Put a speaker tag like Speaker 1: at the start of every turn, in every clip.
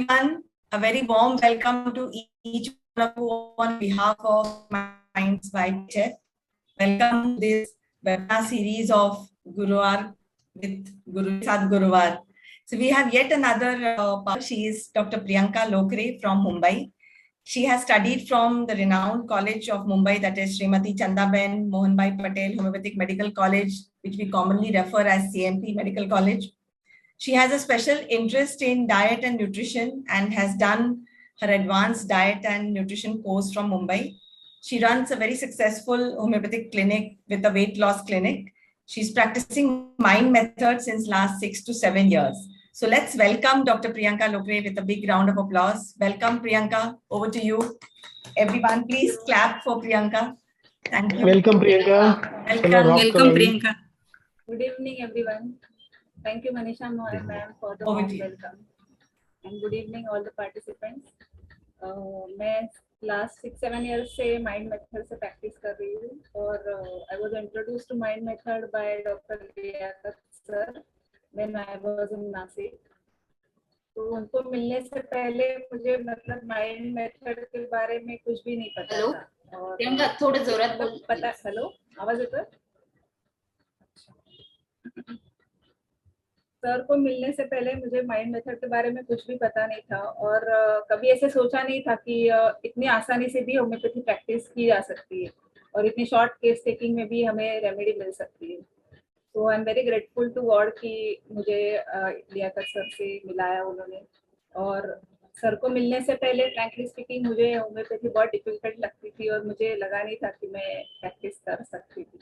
Speaker 1: everyone. A very warm welcome to each one of you on behalf of Minds by Teacher. Welcome to this webinar series of Guruvar with Guru Sat Guruvar. So we have yet another she is Dr. Priyanka Lokre from Mumbai. She has studied from the renowned college of Mumbai, that is Srimati Chandaben Mohanbhai Patel Homeopathic Medical College, which we commonly refer as CMP Medical College. She has a special interest in diet and nutrition and has done her advanced diet and nutrition course from Mumbai. She runs a very successful homeopathic clinic with a weight loss clinic. She's practicing mind method since last 6 to 7 years. So let's welcome Dr. Priyanka Lokre with a big round of applause. Welcome, Priyanka. Over to you. Everyone, please clap for Priyanka. Thank you.
Speaker 2: Welcome, Priyanka.
Speaker 3: Welcome, Priyanka.
Speaker 4: Good evening, everyone. Thank you, Manisha ma'am, for the warm welcome. And good evening, all the participants. मैं last 6-7 years से mind method से practice कर रही हूँ और I was introduced to mind method by Dr. Liaquat sir when I was in Nashik. तो उनको मिलने से पहले मुझे मतलब mind method के बारे में कुछ भी नहीं पता था. और
Speaker 3: प्रियंका थोड़ा जोरात बोल.
Speaker 4: पता. हेलो, आवाज आता है? सर को मिलने से पहले मुझे माइंड मेथड के बारे में कुछ भी पता नहीं था और कभी ऐसे सोचा नहीं था कि इतनी आसानी से भी होम्योपैथी प्रैक्टिस की जा सकती है और इतनी शॉर्ट केस टेकिंग में भी हमें रेमेडी मिल सकती है. तो I am very grateful to God कि मुझे लियाकत सर से मिलाया उन्होंने. और सर को मिलने से पहले फ्रैंकली स्पीकिंग मुझे होम्योपैथी बहुत डिफिकल्ट लगती थी और मुझे लगा नहीं था कि मैं प्रैक्टिस कर सकती थी.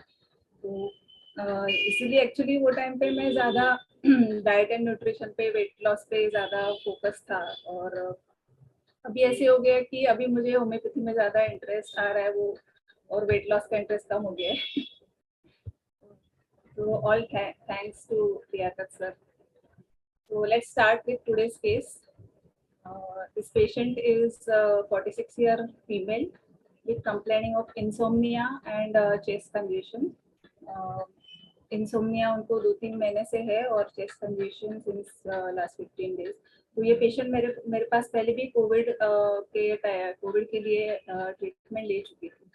Speaker 4: तो इसीलिए एक्चुअली वो टाइम पे मैं ज़्यादा डाइट एंड न्यूट्रिशन पे, वेट लॉस पे ज़्यादा फोकस था. और अभी ऐसे हो गया कि अभी मुझे होम्योपैथी में ज़्यादा इंटरेस्ट आ रहा है वो, और वेट लॉस का इंटरेस्ट कम हो गया है. तो all thanks to Liaquat sir. So let's start with today's case. This patient is 46-year female with complaining of insomnia and chest congestion. Insomnia उनको 2-3 महीने से है और chest congestion since last 15 days. तो ये पेशेंट मेरे पास पहले भी कोविड के लिए ट्रीटमेंट ले चुकी थी.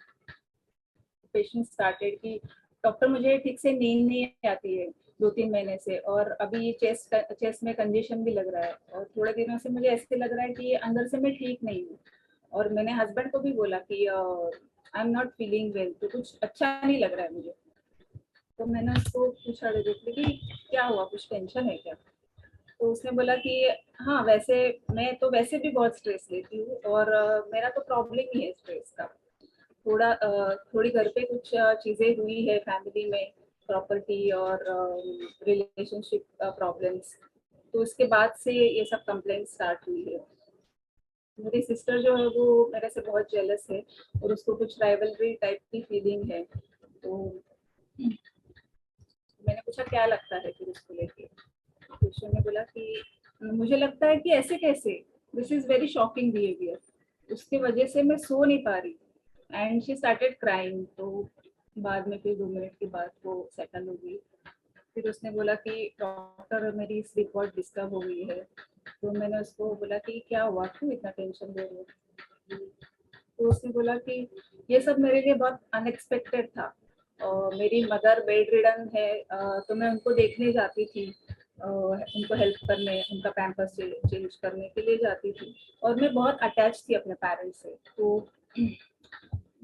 Speaker 4: पेशेंट स्टार्टेड कि डॉक्टर मुझे ठीक से नींद नहीं आती है 2-3 महीने से और अभी चेस्ट में कंजेशन भी लग रहा है और थोड़े दिनों से मुझे ऐसे लग रहा है कि अंदर से मैं ठीक नहीं हूँ. और मैंने हस्बैंड को भी बोला कि I am not feeling well, तो कुछ अच्छा नहीं लग रहा है मुझे. तो मैंने उसको पूछा डायरेक्टली कि क्या हुआ, कुछ टेंशन है क्या? तो उसने बोला कि हाँ, वैसे मैं तो वैसे भी बहुत स्ट्रेस लेती हूँ और मेरा तो प्रॉब्लम ही है स्ट्रेस का. थोड़ी घर पे कुछ चीज़ें हुई है फैमिली में, प्रॉपर्टी और रिलेशनशिप प्रॉब्लम्स, तो उसके बाद से ये सब कंप्लेंट स्टार्ट हुई है. मेरी सिस्टर जो है वो मेरे से बहुत जेलस है और उसको कुछ राइवलरी टाइप की फीलिंग है. तो मैंने पूछा क्या लगता है फिर उसको लेके. तो उसने बोला कि मुझे लगता है कि ऐसे कैसे, this is very shocking behaviour, उसकी वजह से मैं सो नहीं पा रही. And she started crying. तो बाद में फिर 2 मिनट के बाद वो सेटल हो गई. फिर उसने बोला कि डॉक्टर मेरी स्लीप बहुत डिस्टर्ब हो गई है. तो मैंने उसको बोला कि क्या हुआ, क्यों इतना टेंशन ले रहे हो? तो उसने बोला कि ये सब मेरे लिए बहुत अनएक्सपेक्टेड था. मेरी मदर बेड रिडन है, तो मैं उनको देखने जाती थी, उनको हेल्प करने, उनका पैम्पर्स चेंज करने के लिए जाती थी और मैं बहुत अटैच थी अपने पेरेंट्स से. तो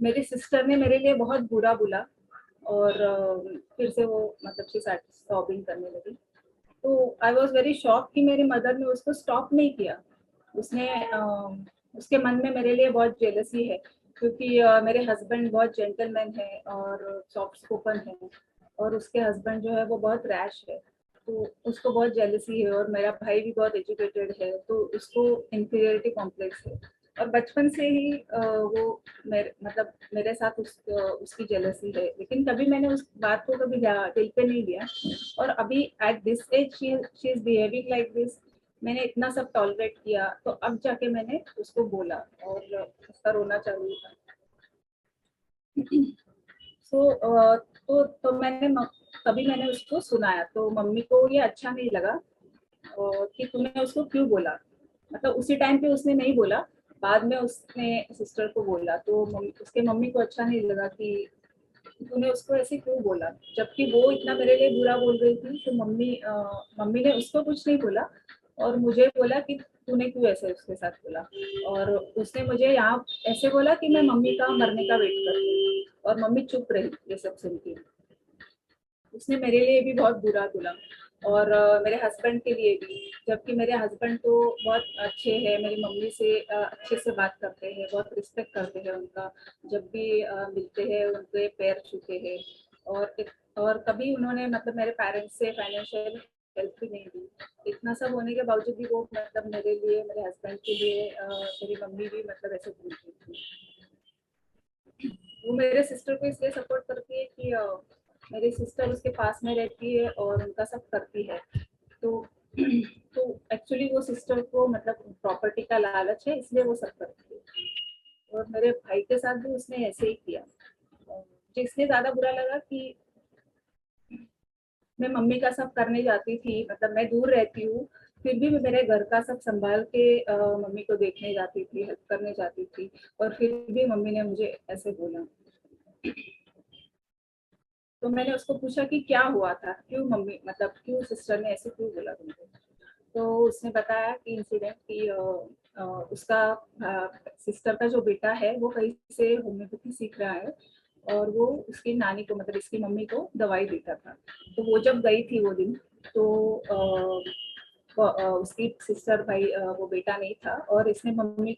Speaker 4: मेरी सिस्टर ने मेरे लिए बहुत बुरा बोला और फिर से वो मतलब शी स्टॉपिंग करने लगी. तो आई वॉज वेरी शॉक कि मेरी मदर ने उसको स्टॉप नहीं किया. उसने उसके मन में मेरे लिए बहुत जेलसी है क्योंकि मेरे हस्बैंड बहुत जेंटलमैन है और सॉफ्ट स्पोकन है और उसके हस्बैंड जो है वो बहुत रैश है. तो उसको बहुत जेलसी है और मेरा भाई भी बहुत एजुकेटेड है, तो उसको इंफीरियरिटी कॉम्प्लेक्स है. और बचपन से ही वो मेरे साथ उसकी जेलसी है, लेकिन कभी मैंने उस बात को कभी दिल पे नहीं लिया. और अभी at this age she is behaving like this. मैंने इतना सब टॉलरेट किया, तो अब जाके मैंने उसको बोला और उसका रोना चालू था. तो मैंने उसको सुनाया तो मम्मी को ये अच्छा नहीं लगा कि तूने उसको क्यों बोला. मतलब उसी टाइम पे उसने नहीं बोला, बाद में उसने सिस्टर को बोला, तो उसके मम्मी को अच्छा नहीं लगा कि तूने उसको ऐसे क्यों बोला, जबकि वो इतना मेरे लिए बुरा बोल रही थी। तो मम्मी ने उसको कुछ नहीं बोला और मुझे बोला कि तूने क्यों ऐसे उसके साथ बोला। और उसने मुझे यहाँ ऐसे बोला कि मैं मम्मी का मरने का वेट कर रही हूँ, और मम्मी चुप रही ये सब सुन के। उसने मेरे लिए भी बहुत बुरा बोला और मेरे हस्बैंड के लिए भी, जबकि मेरे हस्बैंड तो बहुत अच्छे हैं, मेरी मम्मी से अच्छे से बात करते हैं, बहुत रिस्पेक्ट करते हैं उनका, जब भी मिलते हैं उनके पैर छूते हैं। और कभी उन्होंने मतलब मेरे पेरेंट्स से फाइनेंशियल हेल्प भी नहीं दी। इतना सब होने के बावजूद भी वो मतलब मेरे लिए, मेरे हस्बैंड के लिए मेरी मम्मी भी मतलब ऐसे बोलती थी। वो मेरे सिस्टर को इसलिए सपोर्ट करती है कि मेरी सिस्टर उसके पास में रहती है और उनका सब करती है। तो तो एक्चुअली वो सिस्टर को मतलब प्रॉपर्टी का लालच है, इसलिए वो सब करती है। और मेरे भाई के साथ भी उसने ऐसे ही किया। मुझे इसलिए ज्यादा बुरा लगा कि मैं मम्मी का सब करने जाती थी, मतलब मैं दूर रहती हूँ, फिर भी मैं मेरे घर का सब संभाल के मम्मी को देखने जाती थी, हेल्प करने जाती थी, और फिर भी मम्मी ने मुझे ऐसे बोला। तो मैंने उसको पूछा कि क्या हुआ था, क्यों मम्मी मतलब क्यों सिस्टर ने ऐसे क्यों बोला तुमको। तो उसने बताया कि इंसिडेंट कि उसका सिस्टर का जो बेटा है वो कहीं से होम्योपैथी सीख रहा है, और वो उसकी नानी को मतलब इसकी मम्मी को दवाई देता था। तो वो जब गई थी वो दिन, तो उसकी सिस्टर भाई वो बेटा नहीं था, और इसने मम्मी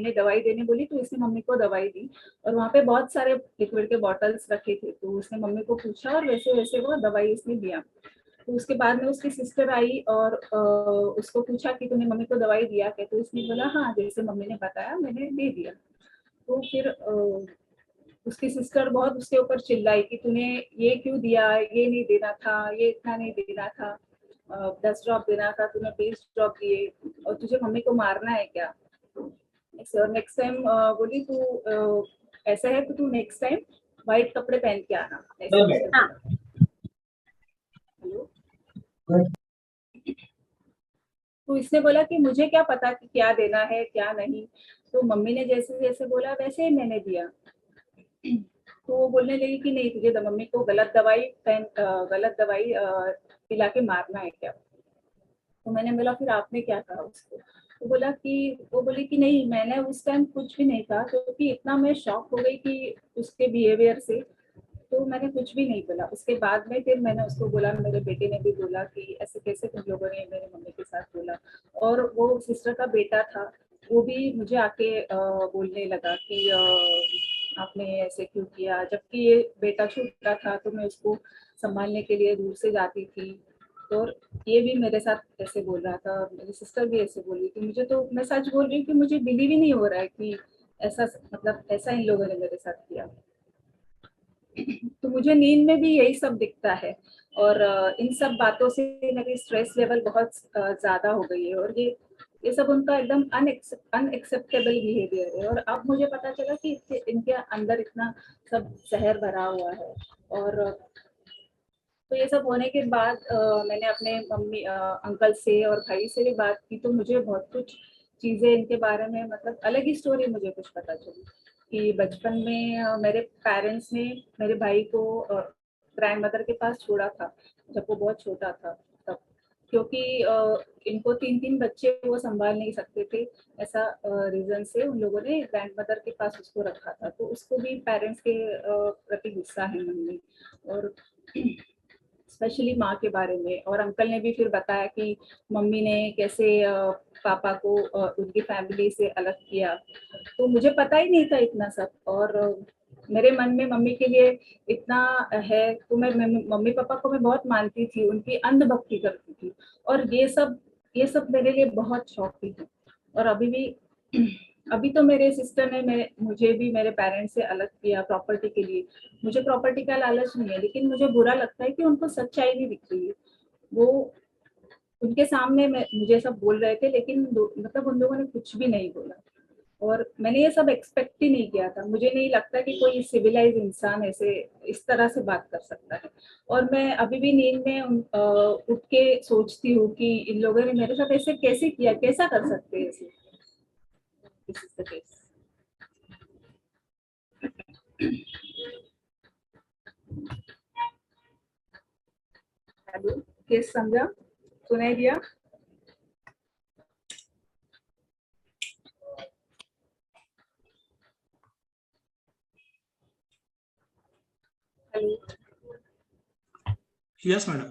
Speaker 4: ने दवाई देने बोली, तो इसने मम्मी को दवाई दी। और वहाँ पे बहुत सारे लिक्विड के बॉटल्स रखे थे, तो उसने मम्मी को पूछा और वैसे वैसे वो दवाई इसने दिया। तो उसके बाद में उसकी सिस्टर आई और उसको पूछा कि तूने मम्मी को दवाई दिया क्या, तो इसने बोला हाँ, जैसे मम्मी ने बताया मैंने दे दिया। तो फिर उसकी सिस्टर बहुत उसके ऊपर चिल्लाई कि तूने ये क्यों दिया, ये नहीं देना था, ये इतना नहीं देना था, 10 ड्रॉप देना था, तूने 20 ड्रॉप दिए, और तुझे मम्मी को मारना है क्या। और नेक्स्ट टाइम बोली तू ऐसा है तो तू नेक्स्ट टाइम व्हाइट कपड़े पहन के आना, ऐसे उसने बोला। हेलो। तो इसने बोला कि मुझे क्या पता कि क्या देना है क्या नहीं। तो मम्मी ने जैसे जैसे बोला वैसे ही मैंने दिया। तो वो बोलने लगी कि नहीं, तुझे मम्मी को गलत दवाई पिला के मारना है क्या। तो मैंने बोला फिर आपने क्या कहा उसको। तो वो बोली कि नहीं, मैंने उस टाइम कुछ भी नहीं कहा, क्योंकि इतना मैं शॉक हो गई कि उसके बिहेवियर से, तो मैंने कुछ भी नहीं बोला। उसके बाद में फिर मैंने उसको बोला, मेरे बेटे ने भी बोला कि ऐसे कैसे तुम लोगों ने मेरे मम्मी के साथ बोला। और वो सिस्टर का बेटा था, वो भी मुझे आके बोलने लगा कि आपने ऐसे क्यों किया, जबकि ये बेटा छोटा था, तो मैं उसको संभालने के लिए दूर से जाती थी। तो ये भी मेरे साथ ऐसे बोल रहा था, मेरी सिस्टर भी ऐसे बोल रही थी। मुझे तो, मैं सच बोल रही हूँ कि मुझे बिलीव ही नहीं हो रहा है कि ऐसा मतलब ऐसा इन लोगों ने मेरे साथ किया। तो मुझे नींद में भी यही सब दिखता है, और इन सब बातों से मेरी स्ट्रेस लेवल बहुत ज्यादा हो गई है, और ये सब उनका एकदम अनएक्सेप्टेबल बिहेवियर है। और अब मुझे पता चला कि इनके अंदर इतना सब जहर भरा हुआ है। और तो ये सब होने के बाद मैंने अपने अंकल से और भाई से भी बात की, तो मुझे बहुत कुछ चीजें इनके बारे में मतलब अलग ही स्टोरी मुझे कुछ पता चली कि बचपन में मेरे पेरेंट्स ने मेरे भाई को ग्रैंड मदर के पास छोड़ा था जब वो बहुत छोटा था तब, क्योंकि इनको 3 3 बच्चे वो संभाल नहीं सकते थे, ऐसा रीजन से उन लोगों ने ग्रैंड मदर के पास उसको रखा था। तो उसको भी पेरेंट्स के प्रति गुस्सा है मन में, और स्पेशली माँ के बारे में। और अंकल ने भी फिर बताया कि मम्मी ने कैसे पापा को उनकी फैमिली से अलग किया। तो मुझे पता ही नहीं था इतना सब, और मेरे मन में मम्मी के लिए इतना है, तो मैं मम्मी पापा को मैं बहुत मानती थी, उनकी अंधभक्ति करती थी। और ये सब मेरे लिए बहुत शॉकिंग है। और अभी तो मेरे सिस्टर ने मुझे भी मेरे पेरेंट्स से अलग किया प्रॉपर्टी के लिए। मुझे प्रॉपर्टी का लालच नहीं है, लेकिन मुझे बुरा लगता है कि उनको सच्चाई नहीं दिख रही है। वो उनके सामने मुझे सब बोल रहे थे, लेकिन मतलब उन लोगों ने कुछ भी नहीं बोला। और मैंने ये सब एक्सपेक्ट ही नहीं किया था। मुझे नहीं लगता कि कोई सिविलाइज इंसान ऐसे इस तरह से बात कर सकता है। और मैं अभी भी नींद में उठ के सोचती हूँ कि इन लोगों ने मेरे साथ ऐसे कैसे किया, कैसा कर सकते हैं ऐसे। This is the case. Hello, case समझा, सुनाई दिया? Hello,
Speaker 2: yes madam.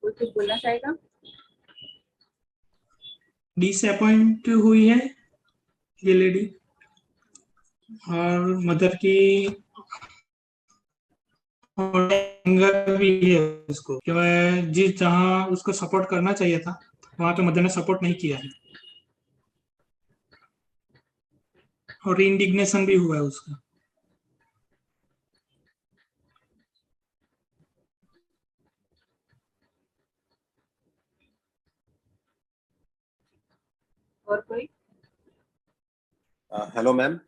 Speaker 4: कोई कुछ बोलना चाहेगा?
Speaker 2: डिसअपॉइंट हुई है ये लेडी, और मदर की एंगर भी है उसको कि मैं जिस जहाँ उसको सपोर्ट करना चाहिए था वहां पे मदर ने सपोर्ट नहीं किया है, और इंडिग्नेशन भी हुआ है उसका।
Speaker 4: और कोई?
Speaker 5: Hello ma'am.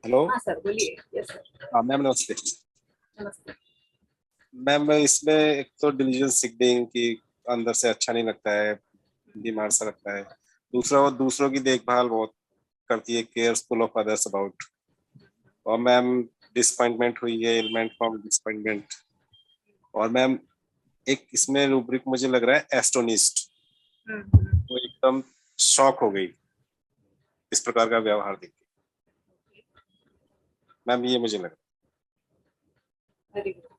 Speaker 5: हेलो।
Speaker 4: हाँ सर, बोलिए। Yes sir.
Speaker 5: हाँ मैम, नमस्ते।
Speaker 4: नमस्ते।
Speaker 5: मैम इसमें एक तो डिलीजेंस सिगनिंग की अंदर से अच्छा नहीं लगता है, बीमार सा लगता है। दूसरा, वो दूसरों की देखभाल बहुत करती है, केयरफुल ऑफ अदर्स अबाउट। और मैम डिसअपॉइंटमेंट हुई है, एलिमेंट फ्रॉम डिसअपॉइंटमेंट। और मैम एक इसमें रूब्रिक मुझे लग रहा है एस्टोनिस्ट। वो एकदम शॉक हो गई इस प्रकार का व्यवहार देख के। मैम ये मुझे लगा।
Speaker 4: Very good.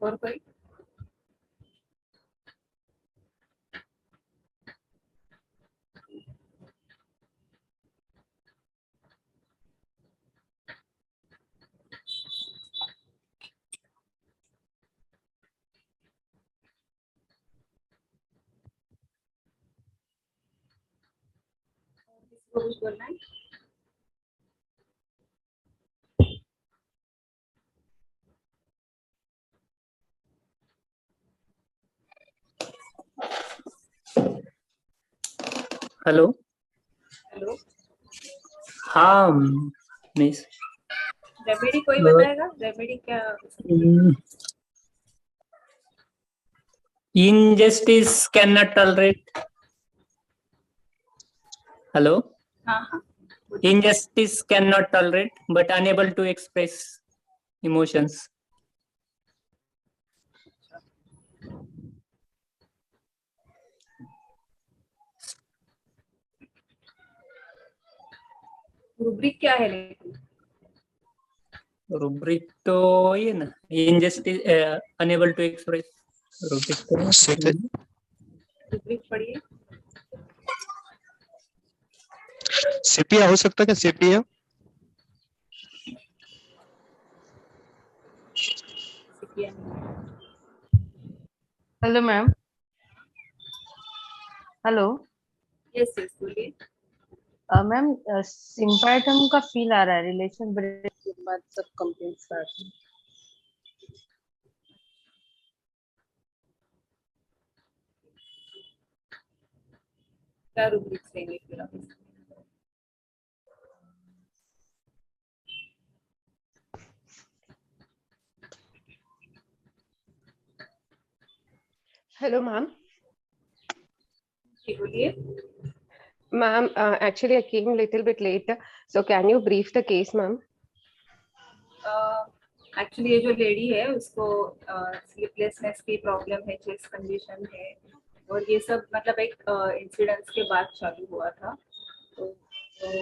Speaker 4: और कोई? किसी को कुछ बोलना है?
Speaker 6: हेलो।
Speaker 4: हेलो।
Speaker 6: हाँ मिस।
Speaker 4: रेमेडी कोई बताएगा? रेमेडी क्या?
Speaker 6: Injustice can not tolerate. Hello.
Speaker 4: हाँ हाँ।
Speaker 6: Injustice cannot tolerate, but unable to express emotions.
Speaker 4: Rubric क्या है लेकिन?
Speaker 6: रुब्रिक तो ये ना, injustice unable to express। Rubric तो
Speaker 4: रूब्रिक पढ़िए।
Speaker 7: सेपिया हो सकता है क्या? Sepia.
Speaker 8: Hello ma'am. Hello.
Speaker 4: Yes yes, बोलिए।
Speaker 8: मैम सिम्पाटम का फील आ रहा है रिलेशन ब्रेक के बाद सब कंप्लीट स्टार्ट।
Speaker 4: क्या रूब्रिक देंगे फिर आप?
Speaker 9: Hello, ma'am.
Speaker 4: जी बोलिए।
Speaker 9: Ma'am, actually, I came a little bit late. So, can you brief the case, ma'am?
Speaker 4: Actually ये जो लेडी है उसको स्लीपलेसनेस की प्रॉब्लम है, चेस्ट कंडीशन है, और ये सब मतलब एक इंसिडेंट्स के बाद चालू हुआ था। तो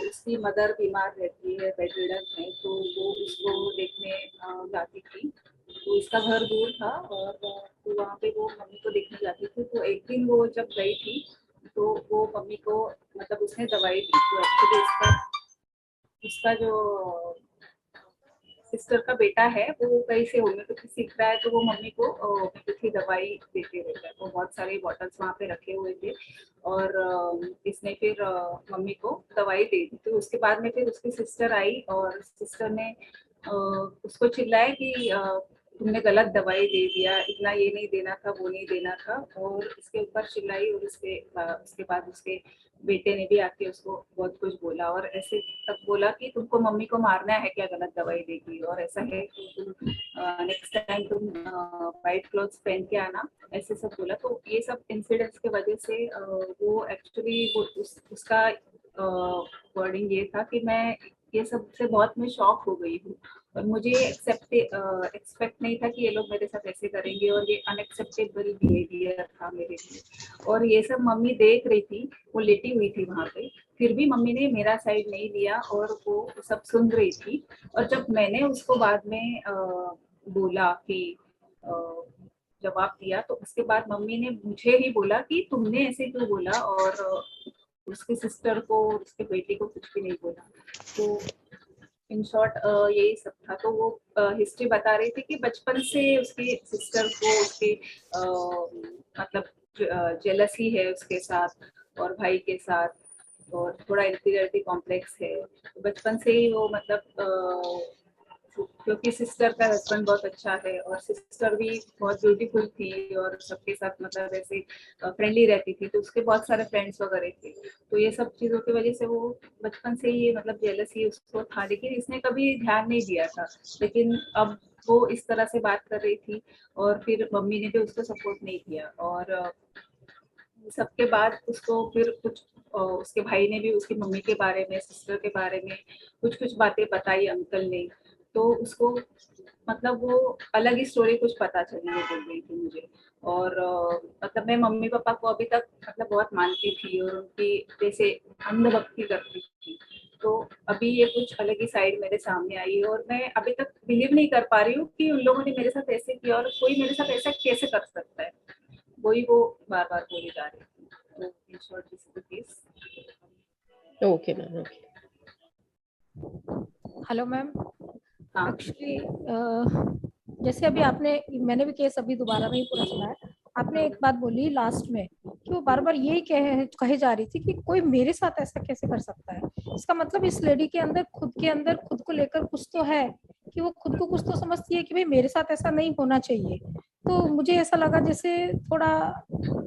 Speaker 4: उसकी मदर बीमार रहती है, बेड रिडन है, तो वो उसको देखने जाती थी। तो इसका घर दूर था, और तो वहाँ पे वो मम्मी को देखने जाती थी। तो एक दिन वो जब गई थी तो वो मम्मी को मतलब उसने दवाई दी। तो एक्चुअली उसका जो सिस्टर का बेटा है, वो कहीं से होम्योपैथी सीख रहा है, तो वो मम्मी को होम्योपैथी दवाई देते रहता है। तो बहुत सारे बॉटल्स वहाँ पे रखे हुए थे और इसने फिर मम्मी को दवाई दे दी। तो उसके बाद में फिर उसकी सिस्टर आई और सिस्टर ने उसको चिल्लाया कि तुमने गलत दवाई दे दिया, इतना ये नहीं देना था, वो नहीं देना था, और इसके ऊपर चिल्लाई। और उसके बाद उसके बेटे ने भी आके उसको बहुत कुछ बोला और ऐसे तक बोला कि तुमको मम्मी को मारना है क्या गलत दवाई देगी, और ऐसा है कि तुम नेक्स्ट टाइम तुम वाइट क्लॉथ्स पहन के आना, ऐसे सब बोला। तो ये सब इंसिडेंट्स के वजह से वो एक्चुअली उसका वर्डिंग ये था कि मैं ये सब से बहुत मैं शॉक हो गई हूँ और मुझे एक्सपेक्ट नहीं था कि ये लोग मेरे साथ ऐसे करेंगे, और ये अनएक्सेप्टेबल बिहेवियर था मेरे लिए। और ये सब मम्मी देख रही थी, वो लेटी हुई थी वहां पे, फिर भी मम्मी ने मेरा साइड नहीं लिया और वो सब सुन रही थी। और जब मैंने उसको बाद में बोला कि जवाब दिया, तो उसके बाद मम्मी ने मुझे ही बोला कि तुमने ऐसे क्यों बोला, और उसकी सिस्टर को, उसके बेटे को कुछ भी नहीं बोला। तो इन शॉर्ट यही सब था। तो वो हिस्ट्री बता रही थी कि बचपन से उसकी सिस्टर को उसके मतलब जेलसी है उसके साथ और भाई के साथ, और थोड़ा इंफीरियरिटी कॉम्प्लेक्स है। तो बचपन से ही वो मतलब क्योंकि सिस्टर का हस्बैंड बहुत अच्छा है और सिस्टर भी बहुत ब्यूटीफुल थी और सबके साथ मतलब ऐसे फ्रेंडली रहती थी, तो उसके बहुत सारे फ्रेंड्स वगैरह थे। तो ये सब चीजों की वजह से वो बचपन से ही मतलब जेलसी उसको था, लेकिन इसने कभी ध्यान नहीं दिया था। लेकिन अब वो इस तरह से बात कर रही थी और फिर मम्मी ने भी उसको सपोर्ट नहीं किया। और सबके बाद उसको फिर कुछ उसके भाई ने भी उसकी मम्मी के बारे में, सिस्टर के बारे में कुछ कुछ बातें बताई अंकल ने। तो उसको मतलब वो अलग ही स्टोरी कुछ पता चली, वो बोल रही थी मुझे। और मतलब मैं मम्मी पापा को अभी तक मतलब बहुत मानती थी और उनकी जैसे अंधभक्ति करती थी। तो अभी ये कुछ अलग ही साइड मेरे सामने आई है और मैं अभी तक बिलीव नहीं कर पा रही हूँ कि उन लोगों ने मेरे साथ ऐसे किया और कोई मेरे साथ ऐसा कैसे कर सकता है। वही वो बार बार बोली जा रही थी। तो in short this is the case.
Speaker 9: Okay, ma'am. Okay.
Speaker 10: Hello ma'am.
Speaker 4: हाँ
Speaker 10: एक्चुअली जैसे अभी मैंने भी केस अभी दोबारा में ही पूरा सुना है। आपने एक बात बोली लास्ट में कि वो बार बार यही कहे जा रही थी कि कोई मेरे साथ ऐसा कैसे कर सकता है। इसका मतलब इस लेडी के अंदर खुद को लेकर कुछ तो है कि वो खुद को कुछ तो समझती है कि भाई मेरे साथ ऐसा नहीं होना चाहिए। तो मुझे ऐसा लगा जैसे थोड़ा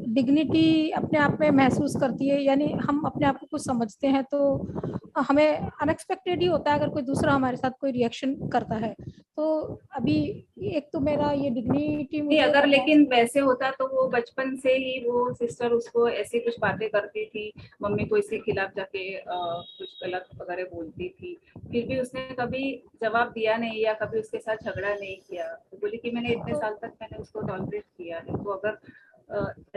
Speaker 10: डिग्निटी अपने आप में महसूस करती है, यानी हम अपने आप को कुछ समझते हैं तो हमें अनएक्सपेक्टेड ही होता है अगर कोई दूसरा हमारे साथ कोई रिएक्शन करता है। तो अभी एक तो मेरा ये डिग्निटी
Speaker 4: नहीं,
Speaker 10: मुझे
Speaker 4: अगर लेकिन वैसे होता तो वो बचपन से ही वो सिस्टर उसको ऐसी कुछ बातें करती थी, मम्मी को इसके खिलाफ जाके कुछ गलत वगैरह बोलती थी, फिर भी उसने कभी जवाब दिया नहीं या कभी उसके साथ झगड़ा नहीं किया। तो बोली कि मैंने इतने साल तक मैंने उसको टॉलरेट किया है। तो अगर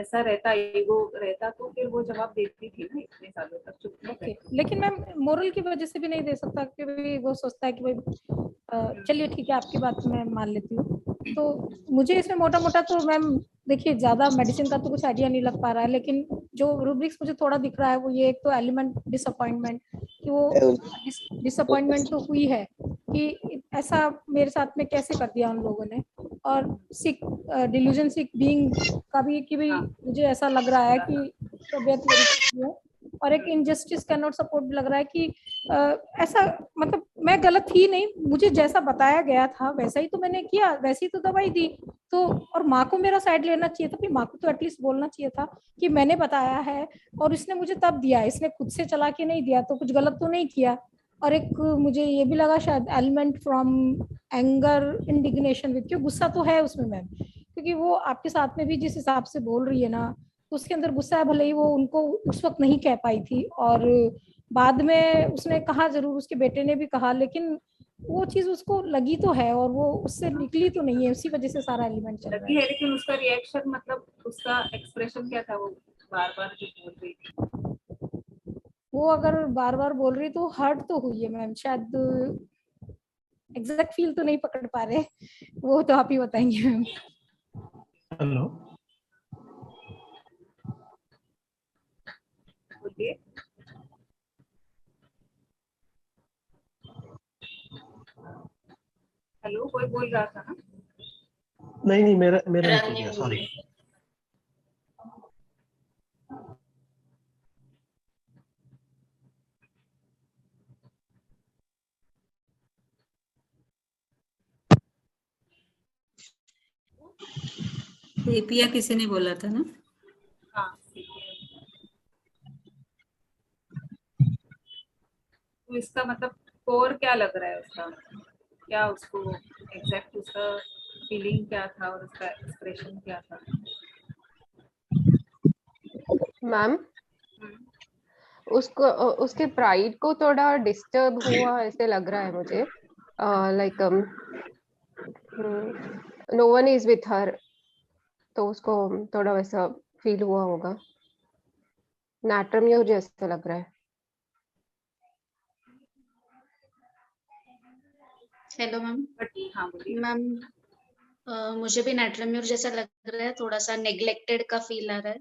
Speaker 4: ऐसा रहता, ईगो रहता, तो फिर वो जवाब देती थी ना इतने सालों तक, चुप नहीं रहती।
Speaker 10: लेकिन मैम मोरल की वजह से भी नहीं दे सकता क्योंकि वो सोचता है कि भाई चलिए ठीक है आपकी बात मैं मान लेती हूँ। तो मुझे इसमें मोटा मोटा तो मैम देखिए ज्यादा मेडिसिन का तो कुछ आइडिया नहीं लग पा रहा है, लेकिन जो रूब्रिक्स मुझे थोड़ा दिख रहा है वो ये एक तो एलिमेंट डिसअपॉइंटमेंट कि वो डिसअपॉइंटमेंट तो हुई है कि ऐसा मेरे साथ में कैसे कर दिया उन लोगों ने। और सिक डिल्यूजन सिक बीइंग का भी कि भाई मुझे ऐसा लग रहा है कि तबीयत मेरी कैसी है। और एक इनजस्टिस कैन नॉट सपोर्ट भी लग रहा है कि ऐसा मतलब मैं गलत थी नहीं, मुझे जैसा बताया गया था वैसा ही तो मैंने किया, वैसी ही तो दवाई दी। तो और माँ को मेरा साइड लेना चाहिए था, फिर माँ को तो एटलीस्ट बोलना चाहिए था कि मैंने बताया है और इसने मुझे तब दिया, इसने खुद से चला के नहीं दिया तो कुछ गलत तो नहीं किया। और एक मुझे ये भी लगा शायद element from anger indignation with, क्यों गुस्सा तो है उसमें मैम, क्योंकि वो आपके साथ में भी जिस हिसाब से बोल रही है ना उसके अंदर गुस्सा है। भले ही वो उनको उस वक्त नहीं कह पाई थी और बाद में उसने कहा जरूर, उसके बेटे ने भी कहा, लेकिन वो चीज उसको लगी तो है और वो उससे निकली तो नहीं है, उसी वजह से सारा एलिमेंट चल रहा
Speaker 4: लगी है। लेकिन उसका रिएक्शन मतलब उसका एक्सप्रेशन क्या था, वो बार बार जो बोल रही थी।
Speaker 10: वो अगर बार बार बोल रही तो हर्ट तो हुई है मैम, शायद एग्जैक्ट फील तो नहीं पकड़ पा रहे, वो तो आप ही बताएंगे मैम।
Speaker 2: हेलो
Speaker 4: बोलिए। बोल रहा था ना?
Speaker 11: नहीं मेरा नहीं किया, सॉरी।
Speaker 3: एपिया किसी ने बोला था ना?
Speaker 4: हाँ, तो इसका मतलब कोर क्या लग रहा है उसका? क्या उसको एग्जैक्ट उसका फीलिंग क्या था और उसका एक्सप्रेशन क्या था?
Speaker 9: मैम उसको उसके प्राइड को थोड़ा डिस्टर्ब हुआ ऐसे लग रहा है मुझे, like no one is with her, तो उसको थोड़ा वैसा फील हुआ होगा, नैट्रम्योर जैसा लग रहा है।
Speaker 3: Hello ma'am.
Speaker 4: हाँ बोलिए
Speaker 3: मैम, मुझे भी नैट्रम्योर जैसा लग रहा है, थोड़ा सा नेग्लेक्टेड का फील आ रहा है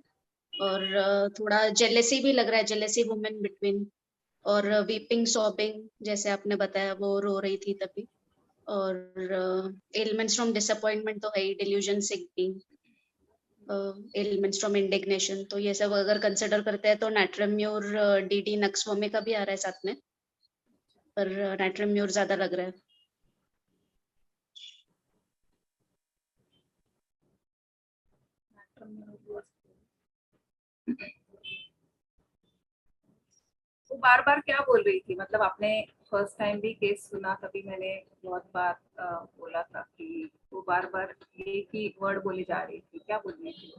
Speaker 3: और थोड़ा जेलेसी भी लग रहा है, जेलेसी वुमेन बिटवीन, और वीपिंग सॉबिंग जैसे आपने बताया वो रो रही थी तभी, और एलिमेंट्स फ्रॉम डिसअपॉइंटमेंट तो है ही, delusion seeking, elements from indignation, तो ये सब अगर कंसिडर करते हैं तो नैट्रम्योर डीडी नक्सवमी का भी आ रहा है साथ में, पर नैट्रम्योर ज्यादा लग रहा है।
Speaker 4: वो बार बार क्या बोल रही थी? मतलब आपने फर्स्ट टाइम भी केस सुना, तभी मैंने बहुत बार बोला था कि वो बार बार एक ही वर्ड बोली जा रही थी। क्या बोल रही थी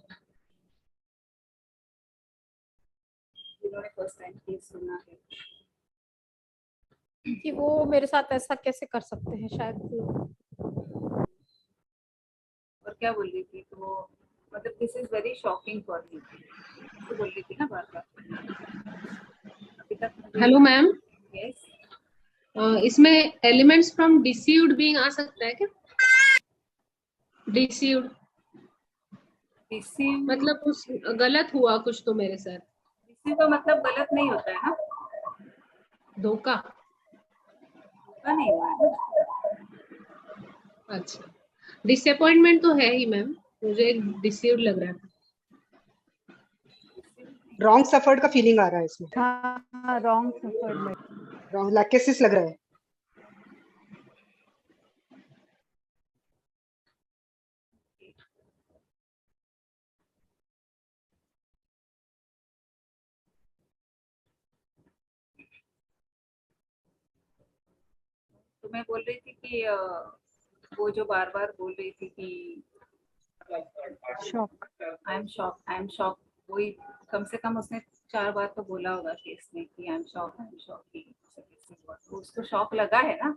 Speaker 4: जिन्होंने फर्स्ट टाइम केस सुना है?
Speaker 10: कि वो मेरे साथ ऐसा कैसे कर सकते हैं शायद।
Speaker 4: और क्या बोल रही थी? तो मतलब this is very shocking for me, तो बोल रही थी ना बार बार। अभी तक मुझे
Speaker 12: हेलो मैम,
Speaker 4: यस
Speaker 12: इसमें एलिमेंट्स फ्रॉम डिसीव्ड बीइंग आ सकता है क्या? डिसीव्ड मतलब कुछ गलत हुआ कुछ तो मेरे साथ।
Speaker 4: डिसीव का मतलब गलत नहीं होता है ना?
Speaker 12: धोखा।
Speaker 4: धोखा नहीं हुआ है।
Speaker 12: अच्छा, डिसअपॉइंटमेंट तो है ही मैम, मुझे डिसीव्ड लग रहा था।
Speaker 13: रॉन्ग सफर्ड का फीलिंग आ रहा है इसमें।
Speaker 14: हाँ, रॉन्ग सफर्ड,
Speaker 13: रॉन्ग लैकेसिस लग रहा है।
Speaker 4: तो मैं बोल रही थी कि वो जो बार बार बोल रही थी कि
Speaker 14: शॉक,
Speaker 4: आई एम शॉक, वही कम से कम उसने 4 बार तो बोला होगा केस में कि आई एम शॉक तो उसको शॉक लगा है ना,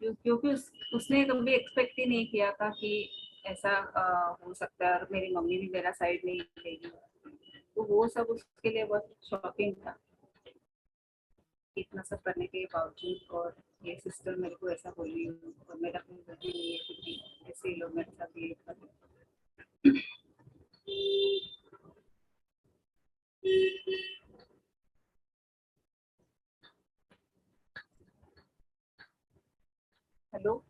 Speaker 4: क्योंकि उसने कभी एक्सपेक्ट ही नहीं किया था कि ऐसा हो सकता है और मेरी मम्मी भी मेरा साइड नहीं लेगी, तो वो सब उसके लिए बहुत शॉकिंग था। इतना सब करने के बावजूद और ये सिस्टर मेरे को ऐसा बोल रही हूँ और मेरा कोई गलती नहीं है क्योंकि ऐसे लोग मेरे साथ बिहेव कर रहे हैं। हेलो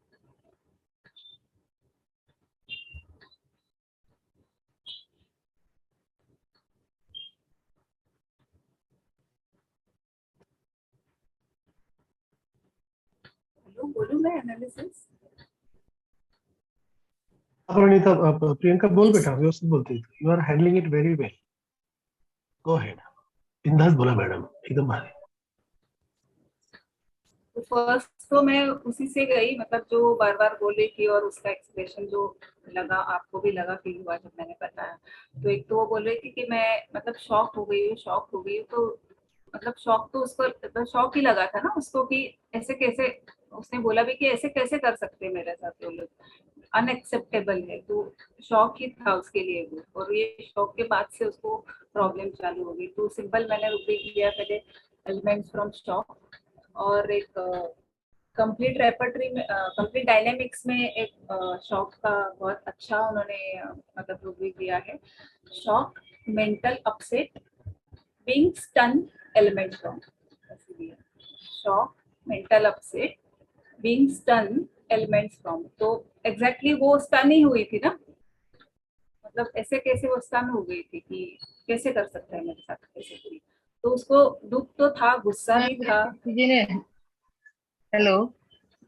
Speaker 4: हेलो, बोलूँ मैं एनालिसिस?
Speaker 11: अनीता, प्रियंका बोल बेटा, व्यवस्थित बोलती थी। You are handling it very well, go ahead. बिंदास बोला मैडम, एकदम भारी।
Speaker 4: तो फर्स्ट तो मैं उसी से गई, मतलब जो बार बार बोली थी और उसका एक्सप्रेशन जो लगा, आपको भी लगा, फील हुआ जब मैंने बताया। तो एक तो वो बोल रही थी कि मैं मतलब शॉक हो गई हूँ, तो मतलब शॉक तो उसको तो शॉक ही लगा था ना उसको कि ऐसे कैसे, उसने बोला भी कि ऐसे कैसे कर सकते हैं मेरे साथ वो लोग, अनएक्सेप्टेबल है। तो शॉक ही था उसके लिए वो, और ये शॉक के बाद से उसको प्रॉब्लम चालू हो गई। तो सिंपल मैंने रुपये किया पहले एलिमेंट्स फ्रॉम शॉक, और एक कंप्लीट रेपर्टरी में कंप्लीट डायनेमिक्स में एक शॉक का बहुत अच्छा उन्होंने मतलब रूब्रिक दिया है। Shock, mental upset, being stun, element from, shock, mental upset, being stun, elements from. तो एग्जैक्टली वो स्टन ही हुई थी ना, मतलब ऐसे कैसे वो स्टन हो गई थी कि कैसे कर सकता है मेरे साथ ऐसे कोई। तो उसको दुख तो था, गुस्सा भी था।
Speaker 8: हेलो,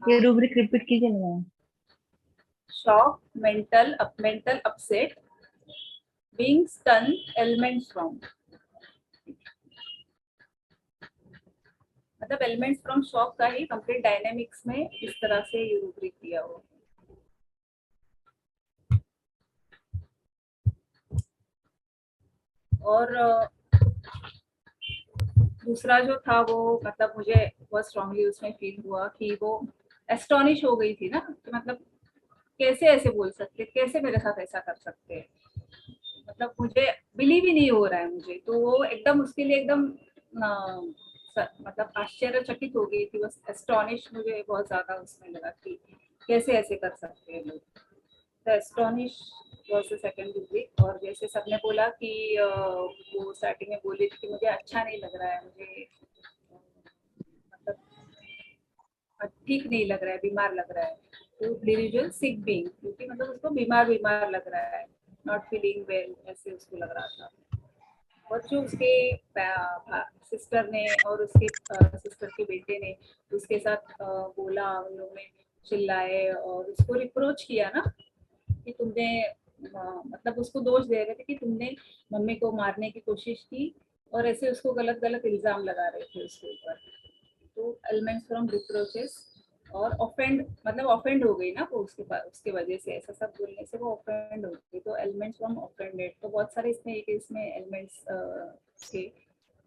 Speaker 8: ये रूब्रिक रिपीट कीजिए ना।
Speaker 4: Shock, mental upset, being stun, elements from. मतलब एलिमेंट्स फ्रॉम शॉक का ही कंप्लीट डायनेमिक्स में इस तरह से ये रूब्रिक दिया हुआ। और दूसरा जो था वो मतलब मुझे बहुत स्ट्रांगली उसमें फील हुआ कि वो एस्टोनिश हो गई थी ना, कि मतलब कैसे ऐसे बोल सकते, कैसे मेरे साथ ऐसा कर सकते हैं, मतलब मुझे बिलीव ही नहीं हो रहा है मुझे। तो वो एकदम उसके लिए एकदम मतलब आश्चर्यचकित हो गई थी, बस एस्टोनिश मुझे बहुत ज्यादा उसमें लगा कि कैसे ऐसे कर सकते हैं लोग। तो astonish was the second rubric. और जैसे सबने बोला कि वो स्टार्टिंग में बोली थी कि मुझे अच्छा नहीं लग रहा है, मुझे मतलब ठीक नहीं लग रहा है, बीमार लग रहा है। तो डिलीजन सिक बीइंग, क्योंकि मतलब उसको बीमार लग रहा है, नॉट फीलिंग वेल ऐसे उसको लग रहा था। और जो उसके सिस्टर ने और उसके सिस्टर के बेटे ने उसके साथ बोला, उन लोगों ने चिल्लाए और उसको रिप्रोच किया ना कि तुमने मतलब उसको दोष दे रहे थे कि तुमने मम्मी को मारने की कोशिश की, और ऐसे उसको गलत गलत इल्जाम लगा रहे थे उसके ऊपर। तो एलिमेंट्स फ्रॉम रिप्रोचेस और ऑफेंड, मतलब ऑफेंड हो गई ना वो उसके वजह से, ऐसा सब बोलने से वो ऑफेंड हो गई। तो एलिमेंट्स फ्रॉम ऑफेंडेड, तो बहुत सारे इसमें एलिमेंट्स थे।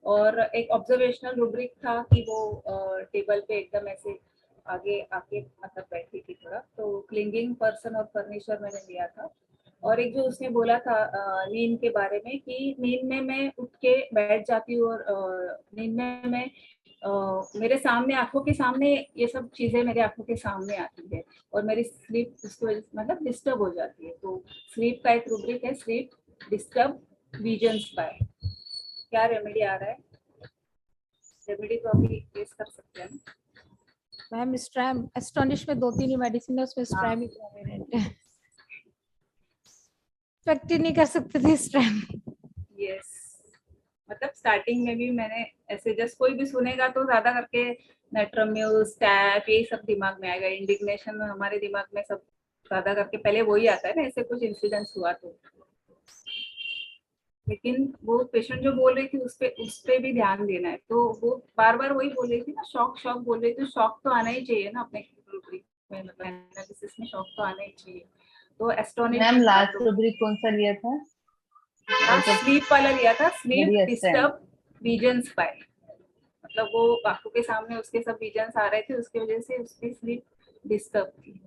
Speaker 4: और एक ऑब्जर्वेशनल रूब्रिक था कि वो टेबल पे एकदम ऐसे आगे आके मतलब बैठी थी थोड़ा, तो क्लिंगिंग पर्सन और फर्नीचर मैंने लिया था। और एक जो उसने बोला था नींद के बारे में कि नींद में मैं उठ के बैठ जाती हूँ, और नींद में मैं मेरे सामने, आंखों के सामने ये सब चीजें मेरे आंखों के सामने आती है, और मेरी स्लीप उसकी वजह से मतलब डिस्टर्ब हो जाती है। तो स्लीप का एक रूब्रिक है, स्लीप डिस्टर्ब विजन्स बाय। क्या रेमेडी आ रहा है? रेमेडी तो अभी फेस कर सकते हैं।
Speaker 10: मैम स्ट्रैम, एस्टोनिश में 2-3 ही मेडिसिन है, उसमें स्ट्रैम ही प्रोमिनेंट है। इफेक्ट ही नहीं कर सकते थे स्ट्रैम।
Speaker 4: यस, मतलब स्टार्टिंग में भी मैंने ऐसे जस्ट कोई भी सुनेगा तो ज्यादा करके नेट्रम्यूज, स्टैप, ये सब दिमाग में आएगा। इंडिग्नेशन हमारे दिमाग में सब ज्यादा करके पहले वही आता है ना, ऐसे कुछ इंसिडेंट्स हुआ तो। लेकिन वो पेशेंट जो बोल रही थी उस पे भी ध्यान देना है। तो वो बार बार वही बोल रही थी ना, शॉक बोल रही थी। शॉक तो आना ही चाहिए ना अपने रूब्रिक में, मतलब एनालिसिस में शॉक तो आना ही चाहिए। तो एस्टोनिश
Speaker 8: मैम लास्ट रूब्रिक कौन सा लिया था?
Speaker 4: स्लीप वाला लिया था, स्लीप
Speaker 8: मेरी
Speaker 4: डिस्टर्ब विजन्स बाय, मतलब वो आंखों के सामने उसके सब विजन्स आ रहे थे, उसकी वजह से उसकी स्लीप डिस्टर्ब थी।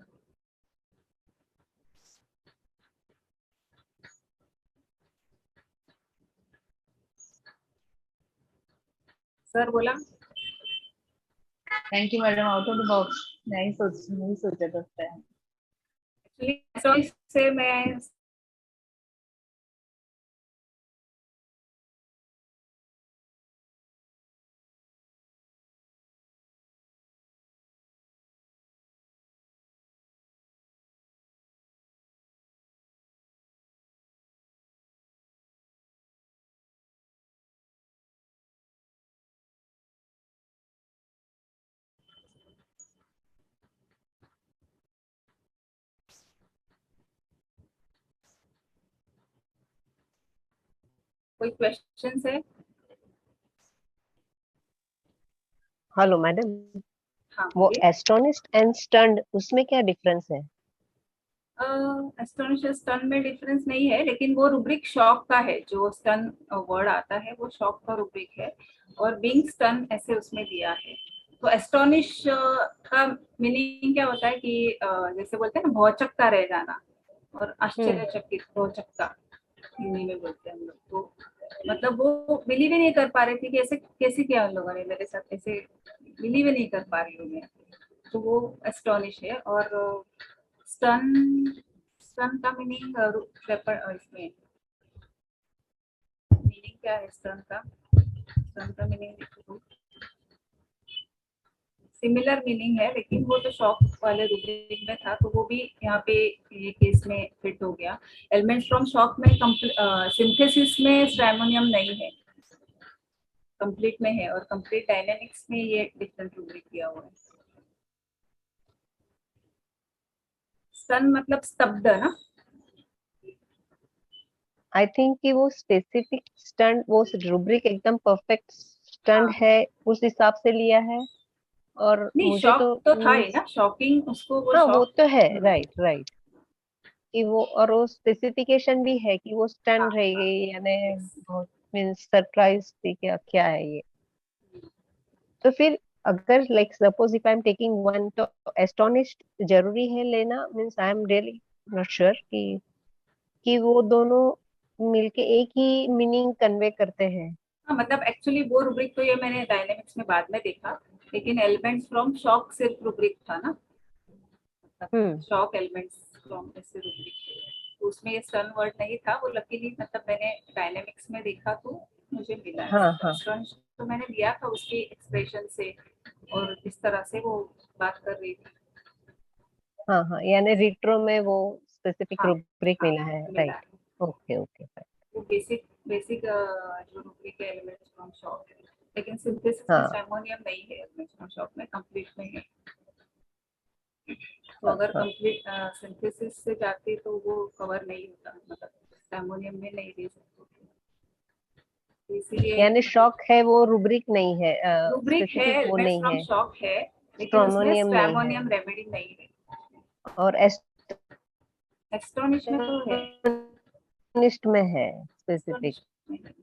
Speaker 4: सर बोला
Speaker 8: thank you madam, out of the box नहीं सोचा था उस टाइम।
Speaker 4: एक्चुअली से मैं कोई क्वेश्चन है?
Speaker 9: हेलो मैडम,
Speaker 4: हाँ
Speaker 9: वो एस्टोनिश्ड एंड स्टन्ड उसमें क्या डिफरेंस है?
Speaker 4: एस्टोनिश स्टन में डिफरेंस नहीं है, लेकिन वो रूब्रिक शॉक का है। जो स्टन वर्ड आता है वो शॉक का रूब्रिक है, और बीइंग स्टन ऐसे उसमें दिया है। तो एस्टोनिश का मीनिंग क्या होता है कि जैसे बोलते हैं ना, भौचक्का रह जाना, और आश्चर्यचकित, भौचक्का हिंदी में बोलते हैं हम लोग। तो मतलब वो बिलीव ही नहीं कर पा रहे थे कि ऐसे कैसे किया उन लोगों ने मेरे साथ, ऐसे बिलीव ही नहीं कर पा रही हूँ मैं। तो वो एस्टोनिश है। और स्टन का मीनिंग इसमें क्या है? स्टन का मीनिंग सिमिलर मीनिंग है, लेकिन वो तो शॉक वाले रूब्रिक में था, तो वो भी यहाँ पे ये केस में फिट हो गया। एलिमेंट्स फ्रॉम शॉक में सिंथेसिस में स्ट्रैमोनियम नहीं है, कंप्लीट में है, और कंप्लीट डायनेमिक्स में ये डिफरेंट रूब्रिक दिया हुआ है। सन मतलब स्तब्ध ना,
Speaker 9: आई थिंक कि वो स्पेसिफिक स्टंट, वो रूब्रिक एकदम परफेक्ट स्टंट है उस हिसाब से लिया है। और
Speaker 4: नहीं
Speaker 9: मुझे
Speaker 4: शॉक तो था ही
Speaker 9: मीन्स
Speaker 4: ना, शॉकिंग उसको वो
Speaker 9: हाँ वो
Speaker 4: शॉक।
Speaker 9: तो है, राइट राइट, कि वो और वो स्पेसिफिकेशन भी है कि वो स्टंट रहेगी, यानी बहुत मीन्स सरप्राइज थी क्या क्या है ये। तो फिर अगर like suppose if I am taking one, तो एस्टोनिश्ड जरूरी है लेना, means I am really not sure कि वो दोनों मिलके एक ही मीनिंग कन्वे करते हैं।
Speaker 4: हाँ मतलब एक्चुअली वो रूब्रिक तो ये मैंने डायनेमिक्स में बाद में देखा, लेकिन एलिमेंट्स फ्रॉम शॉक सिर्फ रूब्रिक था ना, शॉक एलिमेंट्स फ्रॉम ऐसे रूब्रिक थे, तो उसमें ये सन वर्ड नहीं था। वो लकीली मतलब मैंने डायनेमिक्स में देखा तो मुझे मिला है।
Speaker 9: हाँ हाँ
Speaker 4: तो मैंने लिया था उसकी एक्सप्रेशन से, और इस तरह से वो बात कर रही थी।
Speaker 9: हाँ हाँ, यानी रिट्रो में वो स्पेसिफिक
Speaker 4: हाँ,
Speaker 9: रूब्रिक मिला है,
Speaker 4: मिला
Speaker 9: राइट।
Speaker 4: है।
Speaker 9: ओके ओके
Speaker 4: वो बेसिक जो रूब्रिक है एलिमेंट्स फ्रॉम शॉक है, लेकिन सिंथेसिस में
Speaker 9: हाँ
Speaker 4: स्ट्रैमोनियम नहीं है एलिमेंट्स फ्रॉम शॉक में, कंप्लीट में है। तो अगर
Speaker 9: हाँ,
Speaker 4: कंप्लीट सिंथेसिस से जाते तो वो कवर नहीं होता, मतलब स्ट्रैमोनियम में नहीं दे सकते, इसीलिए
Speaker 9: यानी शॉक है वो रूब्रिक नहीं है,
Speaker 4: रूब्रिक है,
Speaker 9: स्पेसिफिक वो
Speaker 4: एलिमेंट्स
Speaker 9: नहीं
Speaker 4: फ्रॉम
Speaker 9: है,
Speaker 4: शॉक है, लेकिन उसमें
Speaker 9: स्ट्रोमोनियम नहीं है।
Speaker 4: स्ट्रैमोनियम रेमेडी नहीं है।
Speaker 9: और
Speaker 4: एस्टोनिश में तो है,
Speaker 9: एस्टोनिश्ड में है स्पेसिफिक।
Speaker 4: एस्टोनिश में है।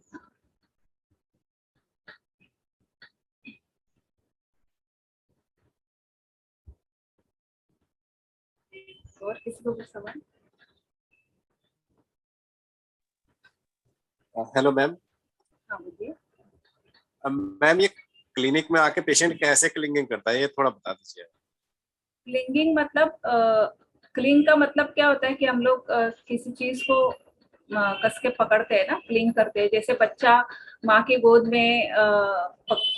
Speaker 4: और किसी को कुछ सवाल?
Speaker 5: Hello ma'am.
Speaker 4: हाँ बोलिए।
Speaker 5: मैम ये क्लिनिक में आके पेशेंट कैसे क्लिंगिंग करता है, ये थोड़ा बता दीजिए।
Speaker 4: क्लिंगिंग मतलब क्लिंग का मतलब क्या होता है कि हम लोग किसी चीज को कस के पकड़ते हैं ना, क्लिंग करते हैं। जैसे बच्चा माँ की गोद में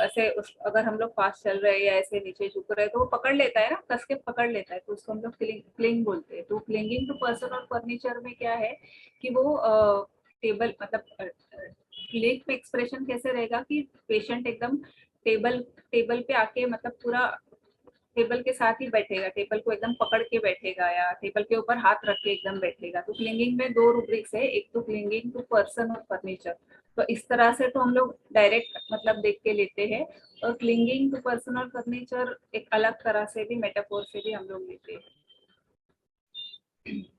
Speaker 4: ऐसे अगर हम लोग पास चल रहे हैं या ऐसे नीचे झुक रहे हैं तो वो पकड़ लेता है ना, कस के पकड़ लेता है, तो उसको हम लोग क्लिंग बोलते हैं। तो क्लिंगिंग टू पर्सन और फर्नीचर में क्या है कि वो टेबल मतलब क्लिंग में एक्सप्रेशन कैसे रहेगा कि पेशेंट एकदम टेबल पे आके मतलब पूरा टेबल के साथ ही बैठेगा, टेबल को एकदम पकड़ के बैठेगा या टेबल के ऊपर हाथ रख के एकदम बैठेगा। तो क्लिंगिंग में दो रूब्रिक्स है, एक तो क्लिंगिंग टू पर्सन और फर्नीचर। तो इस तरह से तो हम लोग डायरेक्ट मतलब देख के लेते हैं, और क्लिंगिंग टू पर्सन और फर्नीचर एक अलग तरह से भी, मेटाफोर से भी हम लोग लेते हैं।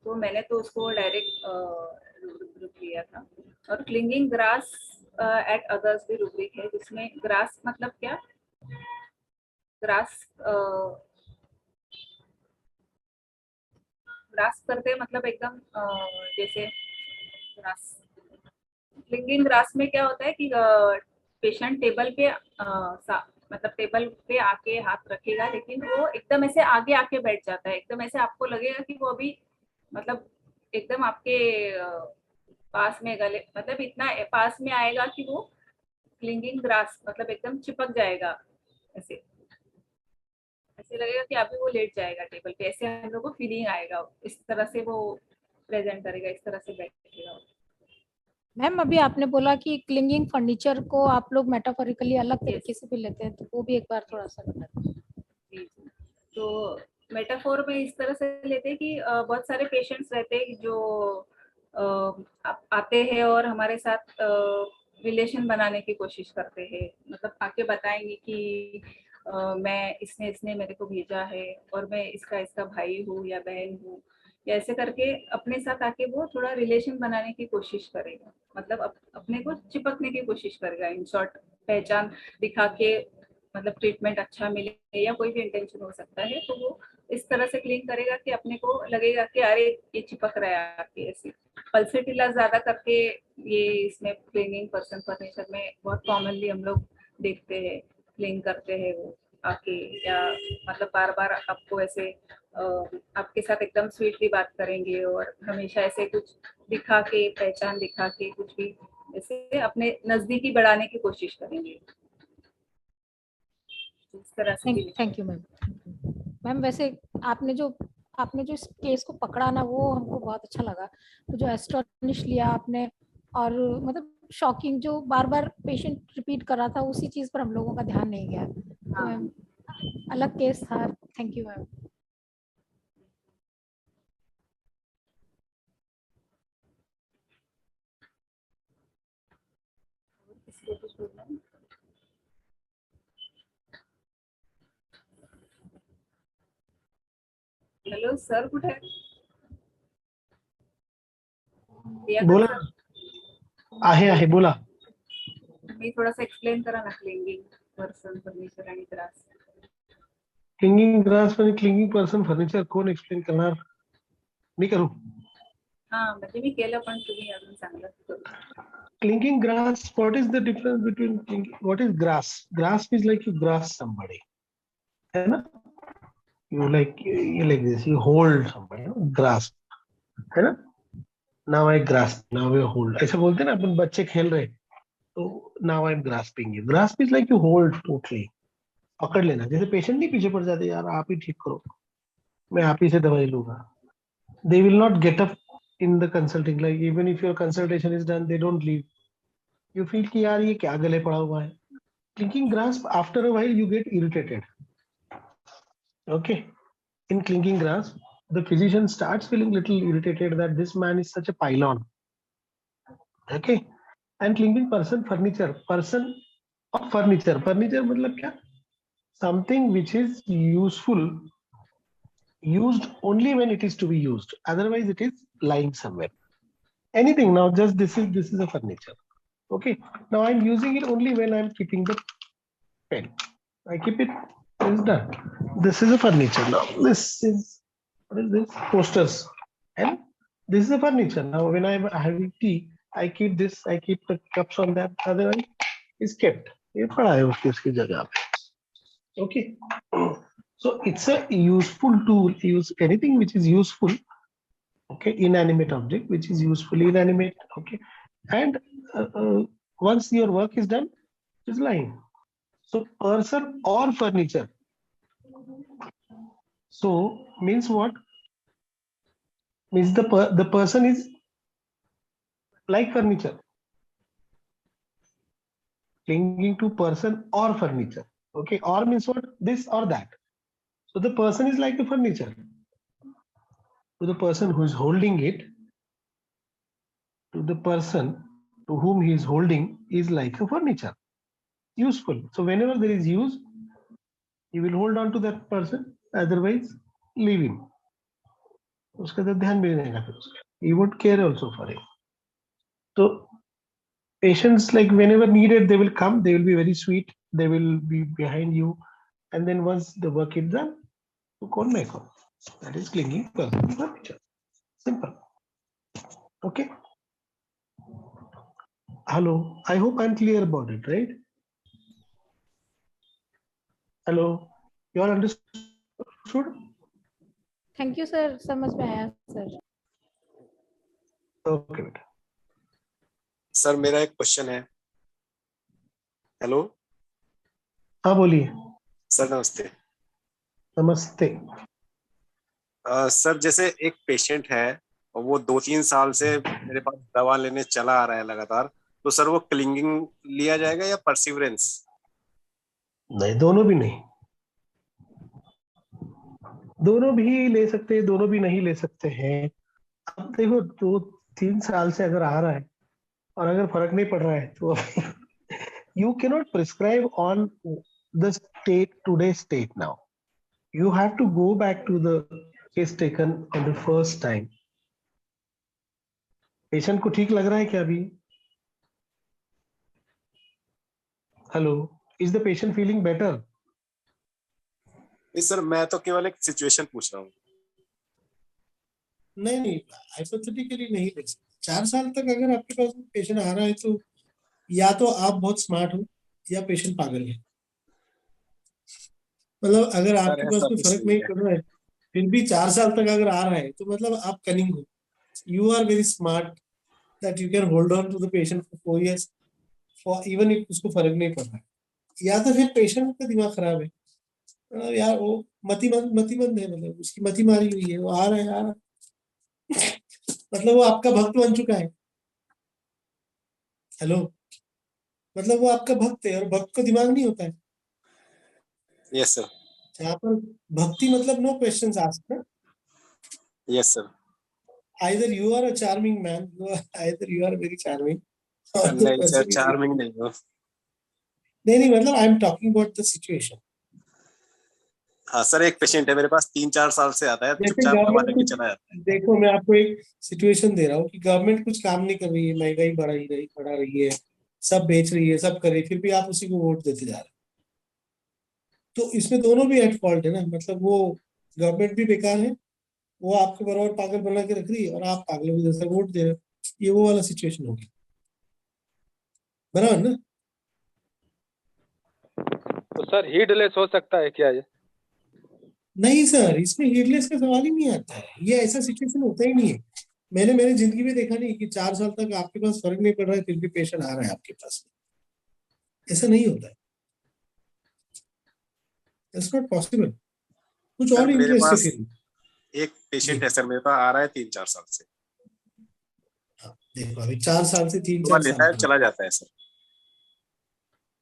Speaker 4: तो मैंने तो उसको डायरेक्ट रूब्रिक लिया था। और क्लिंगिंग ग्रास एट अदर्स भी रूब्रिक है, जिसमें ग्रास मतलब क्या, ग्रास ग्रास करते मतलब एकदम जैसे ग्रास, क्लिंगिंग ग्रास में क्या होता है कि पेशेंट टेबल पे मतलब टेबल पे आके हाथ रखेगा, लेकिन वो एकदम ऐसे आगे आके बैठ जाता है, एकदम ऐसे आपको लगेगा कि वो अभी मतलब एकदम आपके पास में गले मतलब इतना पास में आएगा कि वो क्लिंगिंग ग्रास मतलब एकदम चिपक जाएगा, ऐसे ऐसे लगेगा कि अभी वो लेट जाएगा टेबल पे, ऐसे हम लोग को फीलिंग आएगा, इस तरह से वो प्रेजेंट करेगा, इस तरह से बैठेगा।
Speaker 10: मैम अभी आपने बोला कि क्लिंगिंग फर्नीचर को आप लोग मेटाफोरिकली अलग तरीके से भी लेते हैं, तो वो भी एक बार थोड़ा सा बता दीजिए।
Speaker 4: तो मेटाफोर में इस तरह से लेते हैं कि बहुत सारे पेशेंट्स रहते हैं जो आते हैं और हमारे साथ रिलेशन बनाने की कोशिश करते हैं, मतलब आके बताएंगे कि मैं इसने मेरे को भेजा है और मैं इसका भाई हूँ या बहन हूँ, या ऐसे करके अपने साथ आके वो थोड़ा रिलेशन बनाने की कोशिश करेगा, मतलब अपने को चिपकने की कोशिश करेगा। इन शॉर्ट पहचान दिखा के मतलब ट्रीटमेंट अच्छा मिले या कोई भी इंटेंशन हो सकता है, तो वो इस तरह से क्लीन करेगा कि अपने को लगेगा कि अरे ये चिपक रहा है आके, ऐसे पल्सेटिला ज्यादा करके ये इसमें क्लीनिंग पर्सन फर्नीचर में बहुत कॉमनली हम लोग देखते हैं, क्लीन करते हैं वो आके, या मतलब बार बार आपको ऐसे आपके साथ एकदम स्वीटली बात करेंगे और हमेशा ऐसे कुछ दिखा के, पहचान दिखा के कुछ भी ऐसे अपने नजदीकी बढ़ाने की कोशिश करेंगे। इस तरह से भी
Speaker 10: थैंक यू मैम। मैम वैसे आपने जो इस केस को पकड़ा ना, वो हमको बहुत अच्छा लगा। तो जो एस्टोनिश लिया आपने, और मतलब शॉकिंग, जो बार बार पेशेंट रिपीट कर रहा था, उसी चीज पर हम लोगों का ध्यान नहीं गया। तो मैम अलग केस था। Thank you ma'am.
Speaker 4: किसी को कुछ बोलना है? हेलो सर, कुठे आहे? प्रियाकर
Speaker 11: बोला
Speaker 4: सर,
Speaker 11: आहे बोला.
Speaker 4: मी थोडासा एक्सप्लेन करा ना, क्लिंगिंग पर्सन फर्निचर आणि ग्रास.
Speaker 11: क्लिंगिंग ग्रास आणि क्लिंगिंग पर्सन फर्निचर कोण एक्सप्लेन करणार? मी करू.
Speaker 4: हा म्हणजे मी केलं, पण तुम्ही अजून चांगलं करू.
Speaker 11: Clinging grass, what is the difference between clinging? What is grass? Grass is like you grasp somebody. है ना? You like this, you hold somebody, grasp. है ना? Now I grasp, now I hold. ऐसा बोलते हैं ना अपन, बच्चे खेल रहे, तो now I'm grasping you. Grasp is like you hold totally. पकड़ लेना. जैसे पेशेंट नहीं पीछे पड़ जाते, यार आप ही ठीक करो, मैं आप ही से दवाई लूंगा. They will not get up in the consulting, like even if your consultation is done, they don't leave. You feel कि यार ये क्या गले पड़ा हुआ है. Clinging grasp, after a while you get irritated. Okay, in clinging grasp, the physician starts feeling little irritated that this man is such a pylon. Okay, and clinging person furniture, person of furniture. Furniture मतलब क्या? Something which is useful, used only when it is to be used. Otherwise, it is lying somewhere. Anything now, just this is a furniture. Okay, now I'm using it only when I'm keeping the pen. I keep it, it's done. This is a furniture now. This is, what is this? Posters. And this is a furniture. Now when I'm having tea, I keep this, I keep the cups on that, otherwise is kept. ये पड़ा है उसकी जगह पे. Okay. So it's a useful tool. Use anything which is useful. Okay, inanimate object which is useful, inanimate. Okay, and once your work is done, it's lying. So person or furniture. So means what? Means the person is like furniture, clinging to person or furniture. Okay, or means what? This or that. So the person is like the furniture. To the person who is holding it, to the person to whom he is holding is like a furniture. Useful. So whenever there is use, you will hold on to that person, otherwise leave him. उसका तो ध्यान भी नहीं देगा फिर उसका. You won't care also for him. So patients, like whenever needed, they will come, they will be very sweet, they will be behind you, and then once the work is done, to call my call. That is clinging person furniture. Simple. Okay. Hello. I hope I'm clear about it, right? Hello. You all understood?
Speaker 10: Thank you sir, समझ में आया sir.
Speaker 11: Okay, बेटा.
Speaker 5: Sir मेरा एक question है. Hello.
Speaker 11: हाँ बोलिए.
Speaker 5: Sir नमस्ते.
Speaker 11: नमस्ते.
Speaker 5: सर जैसे एक पेशेंट है और वो 2-3 साल से मेरे पास दवा लेने चला आ रहा है लगातार, तो सर वो क्लिंगिंग लिया जाएगा या परसिवरेंस?
Speaker 11: नहीं, दोनों भी नहीं. दोनों भी ले सकते हैं, दोनों भी नहीं ले सकते हैं. अब देखो 2-3 साल से अगर आ रहा है और अगर फर्क नहीं पड़ रहा है तो you cannot prescribe on the state, today's state now. You have to go back to the case taken on the first time. Patient को ठीक लग रहा है क्या अभी? Hello, is the patient feeling better?
Speaker 5: नहीं सर, मैं तो केवल एक सिचुएशन पूछ रहा हूँ.
Speaker 11: नहीं, हाइपोथेटिकली नहीं ले सकते. 4 साल तक अगर आपके पास पेशेंट आ रहा है तो या तो आप बहुत स्मार्ट हो या पेशेंट पागल है. मतलब अगर आपके पास कोई फर्क नहीं पड़ रहा है फिर भी 4 साल तक अगर आ रहा है तो मतलब आप कनिंग हो. You are very smart that you can hold on to the patient for 4 years for even if उसको फर्क नहीं पड़ रहा है. या तो फिर पेशेंट का दिमाग खराब है
Speaker 15: यार वो मतिमंद है, मतलब उसकी मति मारी हुई है, वो आ रहा है आ रहा है। मतलब वो आपका भक्त बन चुका है। हेलो, मतलब वो आपका भक्त है और भक्त को दिमाग नहीं होता है।
Speaker 5: Yes sir.
Speaker 15: यहाँ पर भक्ति मतलब नो क्वेश्चंस आस्क्ड ना।
Speaker 5: Yes sir.
Speaker 15: Either you are a charming man, either you are very charming, or the
Speaker 5: नहीं सर,
Speaker 15: person is.
Speaker 5: चार्मिंग नहीं हो।
Speaker 15: नहीं मतलब I am talking about the situation.
Speaker 5: हाँ सर, एक पेशेंट है मेरे पास, 3-4 साल से आता है,
Speaker 15: जैसे
Speaker 5: चुपचाप दवा
Speaker 15: गवर्नमेंट
Speaker 5: लेके
Speaker 15: कुछ,
Speaker 5: चला जाता है।
Speaker 15: देखो मैं आपको एक सिचुएशन दे रहा हूँ कि गवर्नमेंट कुछ काम नहीं कर रही है, महंगाई बढ़ा रही है, सब बेच रही है, सब कर रही है, फिर भी आप उसी को वोट देते जा रहे हैं। तो इसमें दोनों भी एट फॉल्ट है ना, मतलब वो गवर्नमेंट भी बेकार है, वो आपको बराबर पागल बना के रख रही है, और आप पागलों की जैसा वोट दे रहे हो। ये वो वाला सिचुएशन होगी, बराबर ना।
Speaker 16: तो सर हीडलेस हो सकता है क्या ये?
Speaker 15: नहीं सर, इसमें हीडलेस का सवाल ही नहीं आता है, ये ऐसा सिचुएशन होता ही नहीं है। मैंने मेरी जिंदगी में देखा नहीं कि 4 साल तक आपके पास फर्क नहीं पड़ रहा है फिर भी पेशेंट आ रहा है आपके पास। ऐसा नहीं होता है, इट्स नॉट पॉसिबल। कुछ
Speaker 5: सर
Speaker 15: और
Speaker 5: मेरे
Speaker 15: इंटरेस्ट है
Speaker 5: पास
Speaker 15: फिर।
Speaker 5: एक पेशेंट है सर, मेरे पास आ रहा है 3-4 साल से।
Speaker 15: देखो अभी 4 साल से
Speaker 5: दवा
Speaker 15: 3-4
Speaker 5: लेता
Speaker 15: साल
Speaker 5: है,
Speaker 15: का।
Speaker 5: चला जाता है सर।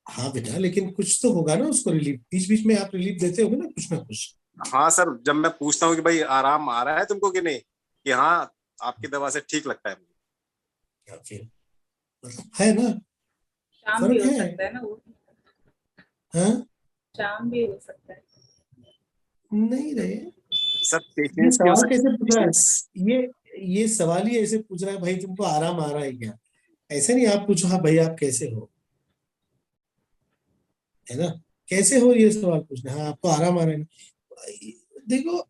Speaker 15: हाँ बेटा, लेकिन कुछ तो होगा ना उसको रिलीफ, बीच बीच में आप रिलीफ देते होगे ना कुछ।
Speaker 5: हाँ सर, जब मैं पूछता हूँ कि भाई आराम आ रहा है तुमको कि नहीं, कि हाँ आपकी दवा से ठीक लगता है मुझे।
Speaker 15: या फिर है ना,
Speaker 4: शाम भी
Speaker 15: फर्क
Speaker 4: हो
Speaker 15: है।
Speaker 4: सकता है ना वो,
Speaker 15: हाँ
Speaker 4: शाम भी हो सकता है।
Speaker 15: नहीं रहे
Speaker 5: सर
Speaker 15: ये
Speaker 5: पेशेंट्स की हो
Speaker 15: सवाल कैसे पूछ रहा
Speaker 5: सकती
Speaker 15: है, ये सवाल ही ऐसे पूछ रहा है, भाई तुमको आराम आ रहा है क्या? ऐसे नहीं आप पूछो हाँ भाई आप कैसे हो, है ना, कैसे हो ये सवाल पूछना, हाँ आपको आराम आ रहा है। देखो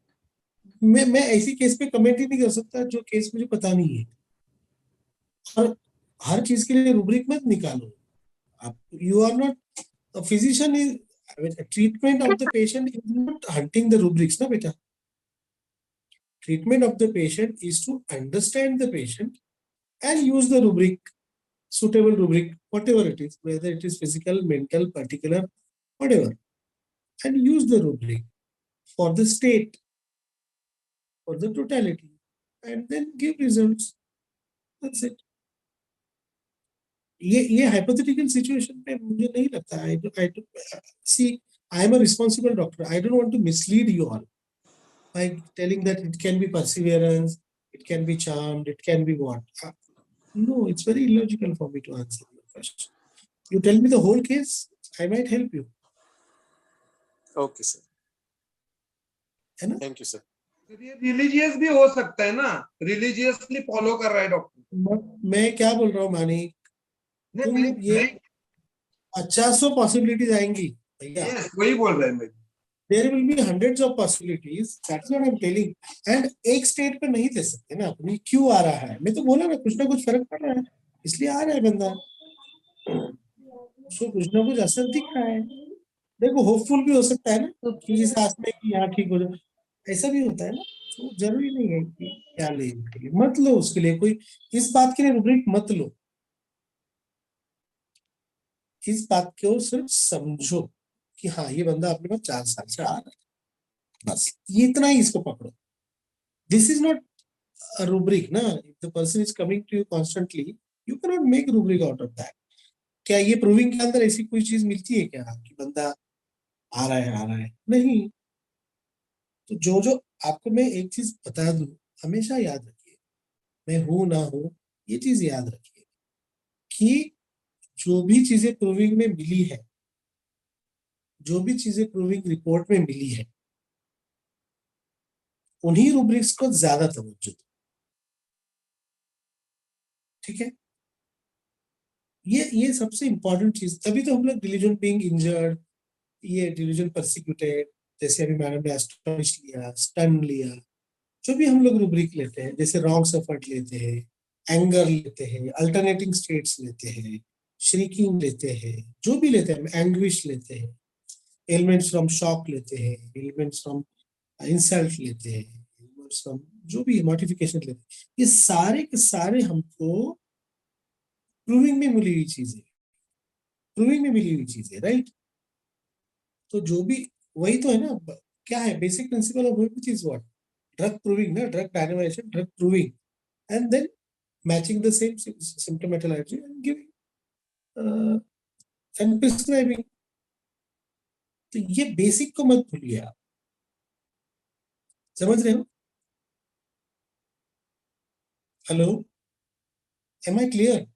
Speaker 15: मैं ऐसी केस पे कमेंट ही नहीं कर सकता जो केस मुझे पता नहीं है, और हर चीज के लिए रूब्रिक मत निकालो आप। You are not physician, is treatment of the patient is not hunting the rubrics ना बेटा। Treatment of the patient is to understand the patient and use the rubric, suitable rubric, whatever it is, whether it is physical, mental, particular, whatever, and use the rubric for the state, for the totality, and then give results. That's it. ये hypothetical situation पे मुझे नहीं लगता। See, I am a responsible doctor. I don't want to mislead you all by telling that it can be perseverance, it can be charmed, it can be what. No, it's very illogical for me to answer your question. You tell me the whole case, I might help you.
Speaker 5: Okay sir,
Speaker 15: है ना?
Speaker 5: Thank you sir.
Speaker 17: Religious भी हो सकता है ना, religiously follow कर रहा है डॉक्टर।
Speaker 15: मैं क्या बोल रहा हूँ मानिक, तुम ये 50 पॉसिबिलिटीज आएंगी भैया,
Speaker 17: वही बोल रहे हैं।
Speaker 15: There will be hundreds of possibilities. That's what I'm telling. And एक स्टेट पे नहीं दे सकते ना अपनी, क्यों आ रहा है? मैं तो बोला ना कुछ फर्क पड़ रहा है, इसलिए आ रहा है बंदा, उसको कुछ ना कुछ असर दिख रहा है। देखो होपफुल भी हो सकता है ना, तो किसी सांस में कि यहाँ ठीक हो जाए, ऐसा भी होता है ना। तो जरूरी नहीं है कि क्या ले, मत लो उसके लिए कोई, इस बात के लिए रूब्रिक मत लो, इस बात को सिर्फ समझो कि हाँ ये बंदा अपने पास 4 साल से आ रहा है, बस ये इतना ही इसको पकड़ो। This is not a rubric ना, if the person is coming to you constantly, you can not make rubric out of that. क्या ये प्रूविंग के अंदर ऐसी कोई चीज मिलती है क्या कि बंदा आ रहा है? नहीं। तो जो आपको मैं एक चीज बता दूं, हमेशा याद रखिए, मैं हूं ना हूं, ये चीज याद रखिए कि जो भी चीजें प्रूविंग में मिली है, जो भी चीजें प्रूविंग रिपोर्ट में मिली है, उन्हीं रूब्रिक्स को ज्यादा तवज्जो दो, ठीक है? ये सबसे इंपॉर्टेंट चीज। तभी तो हम लोग डिलीजन बीइंग इंजर्ड, ये डिलीजन परसिक्यूटेड, जैसे अभी मैडम ने एस्टोनिश लिया, स्टन लिया, जो भी हम लोग रूब्रिक लेते हैं, जैसे रॉन्ग सफर्ट लेते हैं, एंगर लेते हैं, अल्टरनेटिंग स्टेट्स लेते हैं, श्रीकिंग लेते हैं, जो भी लेते हैं, एंग्विश लेते हैं, एलिमेंट्स फ्रॉम शॉक लेते हैं, एलिमेंट्स फ्रॉम इंसल्ट लेते हैं, एलिमेंट्स फ्रॉम जो भी मॉडिफिकेशन लेते हैं, ये सारे के सारे हमको प्रूविंग में मिली हुई चीजें, राइट? तो जो भी वही तो है ना, क्या है basic principle of homoeopathy is what? Drug proving ना, drug dynamization, drug proving, and then matching the same symptomatology and giving and prescribing. तो ये बेसिक को मत भूलिए आप, समझ रहे हो? Hello, am I clear?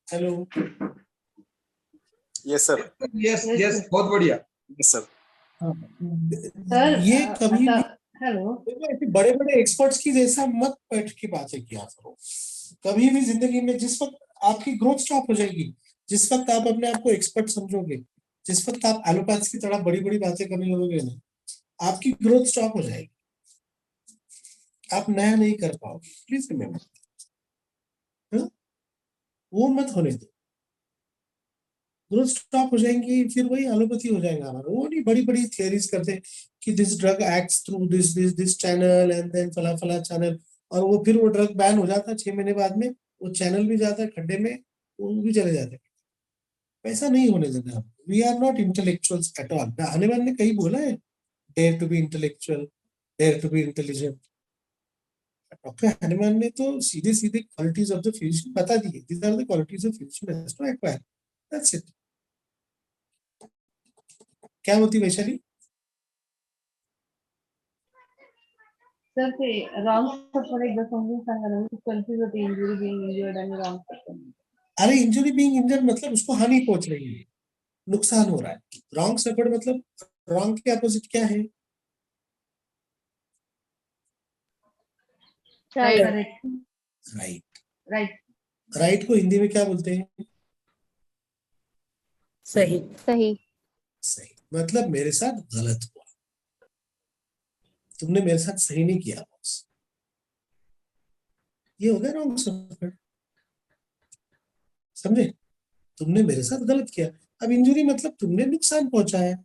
Speaker 15: Hello,
Speaker 5: yes sir.
Speaker 17: Yes yes, बहुत बढ़िया।
Speaker 5: Yes sir.
Speaker 9: सर
Speaker 15: ये कभी भी
Speaker 9: हेलो,
Speaker 15: बड़े बड़े एक्सपर्ट्स की जैसा मत बैठ के बातें किया करो। कभी भी जिंदगी में जिस वक्त आपकी ग्रोथ स्टॉप हो जाएगी, जिस वक्त आप अपने आप को एक्सपर्ट समझोगे, जिस वक्त आप एलोपैथ्स की तरह बड़ी बड़ी बातें करने लगोगे ना, आपकी ग्रोथ स्टॉप हो जाएगी, आप नया नहीं कर पाओगे। प्लीज रिमेम्बर, वो मत होने दो। ग्रोथ स्टॉप हो जाएंगी, फिर वही एलोपैथी हो जाएगा हमारा। वो नहीं बड़ी बड़ी थियरीज करते कि this drug acts through this channel and then फला फला चैनल, और वो फिर वो ड्रग बैन हो जाता है 6 महीने बाद में, वो चैनल भी जाता है खड्डे में, वो भी चले जाते हैं। ऐसा नहीं होने देना हम। We are not intellectuals at all. Hanuman ने कहीं बोला है dare to be intellectual, dare to be intelligent? Doctor Hanuman ने तो सीधे सीधे क्वालिटीज ऑफ द फिजिशियन बता दी। These are the qualities of physician has to acquire, that's it. क्या होती वैशाली?
Speaker 8: सर ते रॉंग सफर एकदा समजून सांगा ना, कन्फ्यूज होते इंजुरी बीइंग इंजर्ड आणि रॉंग सफर.
Speaker 15: अरे इंजुरी बीइंग इंजर्ड मतलब उसको हानि पहुंच रही है, नुकसान हो रहा है। रॉन्ग सफर मतलब रॉन्ग के अपोजिट क्या है?
Speaker 8: Right
Speaker 15: right.
Speaker 8: राइट
Speaker 15: राइट को हिंदी में क्या बोलते हैं?
Speaker 6: सही।
Speaker 9: सही।
Speaker 15: सही मतलब मेरे साथ गलत हुआ, तुमने मेरे साथ सही नहीं किया बॉस, ये हो गया रॉन्ग सफर। समझे? तुमने मेरे साथ गलत किया। अब इंजुरी मतलब तुमने नुकसान पहुंचाया,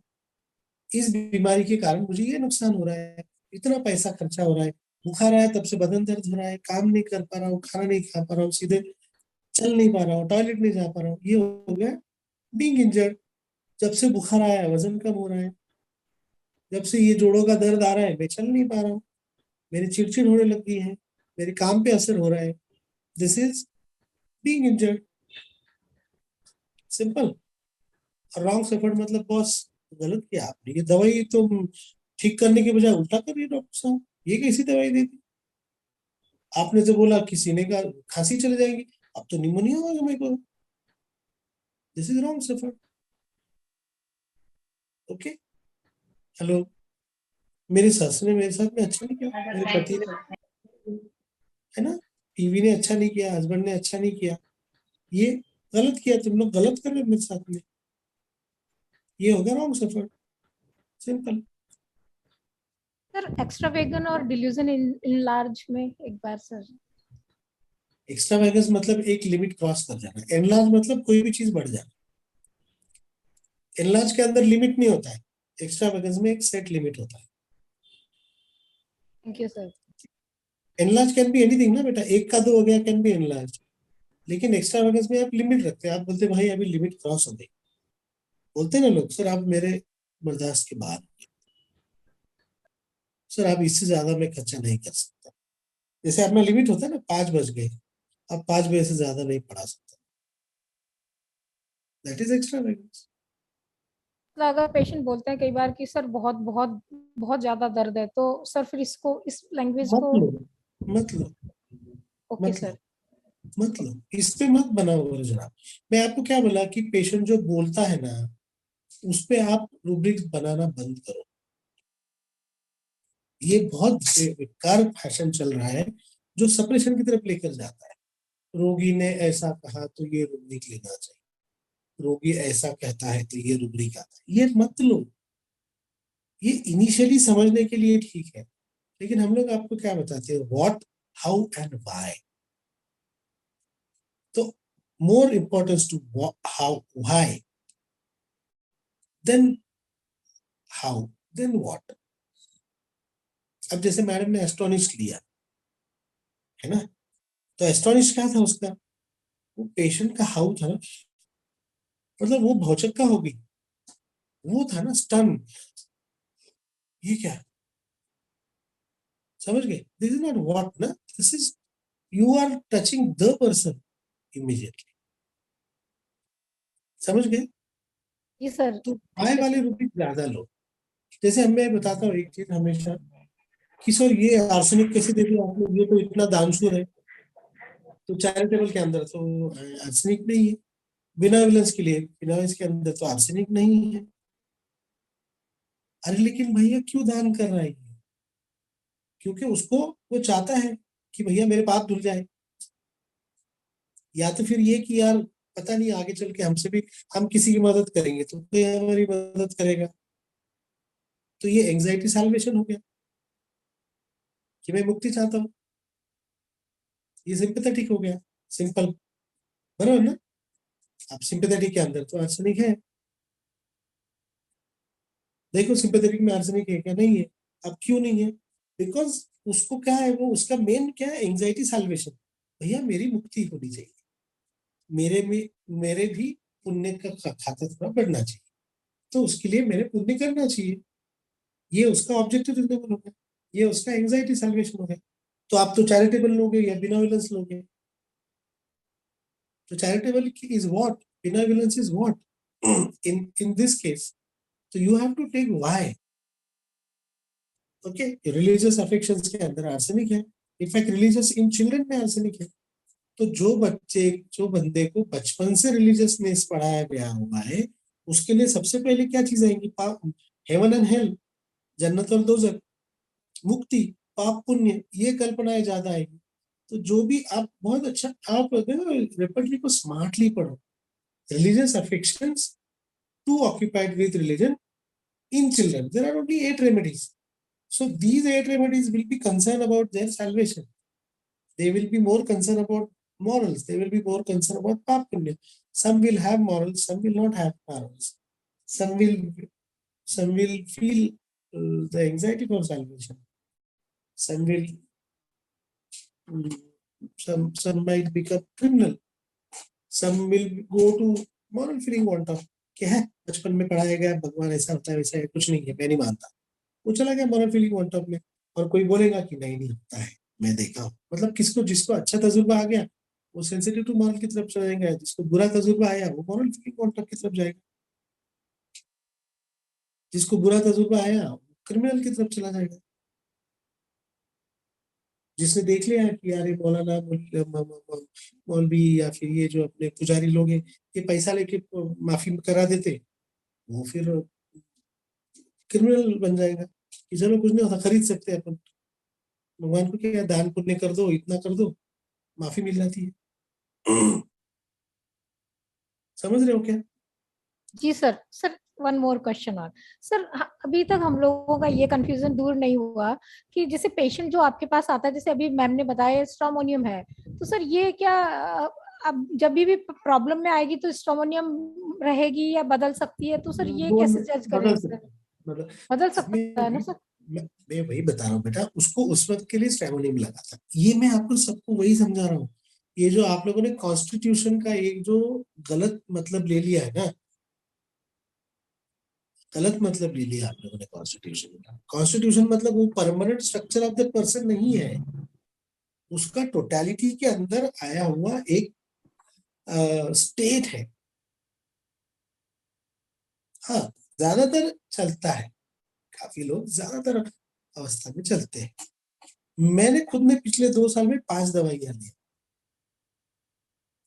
Speaker 15: इस बीमारी के कारण मुझे ये नुकसान हो रहा है, इतना पैसा खर्चा हो रहा है, बुखार आया तब से बदन दर्द हो रहा है, काम नहीं कर पा रहा हूँ, खाना नहीं खा पा रहा हूँ, सीधे चल नहीं पा रहा हूँ, टॉयलेट नहीं जा पा रहा हूँ, ये हो गया बीइंग इंजर्ड। जब से बुखार आया है वजन कम हो रहा है, जब से ये जोड़ों का दर्द आ रहा है मैं चल नहीं पा रहा हूँ, मेरी चिड़चिड़ होने लग गई है, मेरे काम पे असर हो रहा है, this is being injured, simple. Wrong suffer मतलब बॉस गलत किया आपने, ये दवाई तो ठीक करने के बजाय उल्टा कर रही है डॉक्टर साहब, ये कैसी दवाई दे दी? आपने जो बोला कि सीने का खांसी चले जाएगी, अब तो निमोनिया होगा मेरे को, this is wrong suffer. Okay, hello, मेरी सास ने मेरे साथ में अच्छा नहीं किया, मेरे पति ने, है ना, बीवी ने अच्छा नहीं किया, हस्बैंड ने अच्छा नहीं किया, ये गलत किया, तुम लोग गलत कर रहे हो मेरे साथ में, ये हो गया रॉन्ग सफर, सिंपल।
Speaker 10: सर एक्स्ट्रा वेगन और डिल्यूजन इनलार्ज में एक बार सर।
Speaker 15: एक्स्ट्रा वेगस मतलब एक लिमिट क्रॉस कर जाना, एनलार्ज मतलब कोई भी चीज बढ़ जाना। एनलार्ज के अंदर लिमिट नहीं होता है, एक्स्ट्रा वेगस में एक सेट लिमिट होता है।
Speaker 10: Thank you sir.
Speaker 15: Enlarge can be anything ना बेटा, एक का 2 हो गया कैन बी एनलार्ज, लेकिन एक्स्ट्रा वेगस में आप लिमिट रखते हैं, आप बोलते भाई अभी लिमिट क्रॉस हो गई, बोलते ना लोग सर आप मेरे बर्दाश्त के बाहर, सर आप इससे ज्यादा मैं खर्चा नहीं कर सकता। जैसे अपना लिमिट होता है ना, 5 बज गए, अब 5 बजे से ज्यादा नहीं पढ़ा सकता, दैट इज एक्स्ट्रा वेगस।
Speaker 10: अगर पेशेंट बोलते हैं कई बार कि सर बहुत बहुत बहुत ज्यादा दर्द है, तो सर फिर इसको इस लैंग्वेज को
Speaker 15: मत लो
Speaker 10: ओके सर,
Speaker 15: मत लो, इस पे मत बनाओ जनाब। मैं आपको क्या बोला कि पेशेंट जो बोलता है ना, उस पे आप रूब्रिक्स बनाना बंद करो। ये बहुत बेकार फैशन चल रहा है जो सप्रेशन की तरफ लेकर जाता है। रोगी ने ऐसा कहा तो ये रूब्रिक लेना चाहिए, रोगी ऐसा कहता है तो ये रूब्रिक आता है, ये मत लो। ये इनिशियली समझने के लिए ठीक है, लेकिन हम लोग आपको क्या बताते हैं, व्हाट, हाउ एंड व्हाई। तो more importance to how, why, then how, then what. अब जैसे मैडम ने एस्टोनिश लिया है ना, तो एस्टोनिश क्या था उसका, वो पेशेंट का हाउ था ना, मतलब वो भौचक्का हो गई, वो था ना स्टन, ये क्या है? समझ गए? दिस इज नॉट व्हाट ना, this is you are touching the person immediately. समझ गए?
Speaker 10: जी सर।
Speaker 15: तो आय वाले रुपये ज्यादा लो। जैसे मैं बताता हूँ एक चीज हमेशा कि सर ये आर्सेनिक कैसे दे दिया आपने, ये तो इतना दानशूर है, तो चैरिटेबल के अंदर तो आर्सेनिक नहीं है, बिनाविलेंस के लिए बिनाविलेंस के अंदर तो आर्सेनिक नहीं है। अरे लेकिन भैया क्यों दान कर रहा है? क्योंकि उसको वो चाहता है कि भैया मेरे पाप धुल जाए, या तो फिर ये कि यार पता नहीं आगे चल के हमसे भी हम किसी की मदद करेंगे तो कोई हमारी मदद करेगा, तो ये एंजाइटी सैल्वेशन हो गया कि मैं मुक्ति चाहता हूँ, ये सिंपैथेटिक हो गया, सिंपल, बराबर ना? अब सिंपैथेटिक के अंदर तो आर्सेनिक है, देखो सिंपैथेटिक में आर्सेनिक है क्या? नहीं है। अब क्यों नहीं है? बिकॉज उसको क्या है, वो उसका मेन क्या है, एंजाइटी सैल्वेशन। भैया मेरी मुक्ति होनी चाहिए, मेरे भी पुण्य का खाता थोड़ा बढ़ना चाहिए, तो उसके लिए मेरे पुण्य करना चाहिए, ये उसका ऑब्जेक्टिव रिजनेबल हो गया, ये उसका एंजाइटी सैल्वेशन हो गया। तो आप तो चैरिटेबल लोगे या बिनाविलेंस लोगे? तो charitable is what, benevolence is what in this case. तो you have to take why. Okay, religious affections के अंदर आर्सेनिक है, इनफैक्ट रिलीजियस इन चिल्ड्रन में आर्सेनिक है। तो जो बंदे को बचपन से रिलीजियसनेस पढ़ाया गया हुआ है, उसके लिए सबसे पहले क्या चीज आएंगी? हेवन एंड हेल, जन्नत और दोजख, मुक्ति, पाप पुण्य, ये कल्पनाएं ज्यादा आएगी। तो जो भी आप बहुत अच्छा, आप रेपर्टरी को स्मार्टली पढ़ो। Religious affections too occupied with religion in children, there are only 8 remedies. So these 8 remedies will be concerned about their salvation. They will be more concerned about morals. They will be more concerned about pap punya. Some will have morals, some will not have morals. Some will feel the anxiety for salvation. Some will some might become criminal. Some will go to moral feeling want of क्या है, बचपन में पढ़ाया गया भगवान ऐसा होता है वैसा है, कुछ नहीं है, मैं नहीं मानता, वो चला गया मोरल फीलिंग वन टॉप में। और कोई बोलेगा कि नहीं नहीं होता है, मैं देखा हूँ। मतलब जिसको अच्छा तजुर्बा आ गया वो सेंसिटिव टू मोरल की तरफ चला जाएगा, जिसको बुरा तजुर्बा आया वो मोरल फीलिंग वन टॉप की तरफ जाएगा, जिसको बुरा तजुर्बा आया वो क्रिमिनल की तरफ चला जाएगा। जिसने देख लिया कि यार ये मौलाना मौलवी या फिर ये जो अपने पुजारी लोग हैं ये पैसा लेके माफी करा देते, वो फिर क्रिमिनल बन जाएगा कि चलो कुछ नहीं होता, खरीद सकते हैं अपन, भगवान को क्या दान पुण्य कर दो, इतना कर दो, माफी मिल जाती है। समझ रहे हो क्या?
Speaker 10: जी sir. Sir one more question और सर, अभी तक हम लोगों का ये कंफ्यूजन दूर नहीं हुआ कि जैसे पेशेंट जो आपके पास आता है, जैसे अभी मैम ने बताया स्ट्रोमोनियम है, तो सर ये क्या अब जब भी प्रॉब्लम में आएगी तो स्ट्रोमोनियम रहेगी या बदल सकती है? तो सर ये कैसे जज करें? बदल सकता है ना सर?
Speaker 15: मैं वही बता रहा हूँ बेटा, उसको उस वक्त के लिए स्ट्रोमोनियम लगा था। ये मैं आपको सबको वही समझा रहा हूँ। ये जो आप लोगों ने कॉन्स्टिट्यूशन का एक जो गलत मतलब ले लिया है ना, गलत मतलब ले लिया आप लोगों ने कॉन्स्टिट्यूशन का। कॉन्स्टिट्यूशन मतलब वो permanent structure of the person नहीं है, उसका टोटलिटी के अंदर आया हुआ एक स्टेट है। हाँ, ज्यादातर चलता है, काफी लोग ज्यादातर अवस्था में चलते हैं। मैंने खुद में पिछले 2 साल में 5 दवाइयां ली,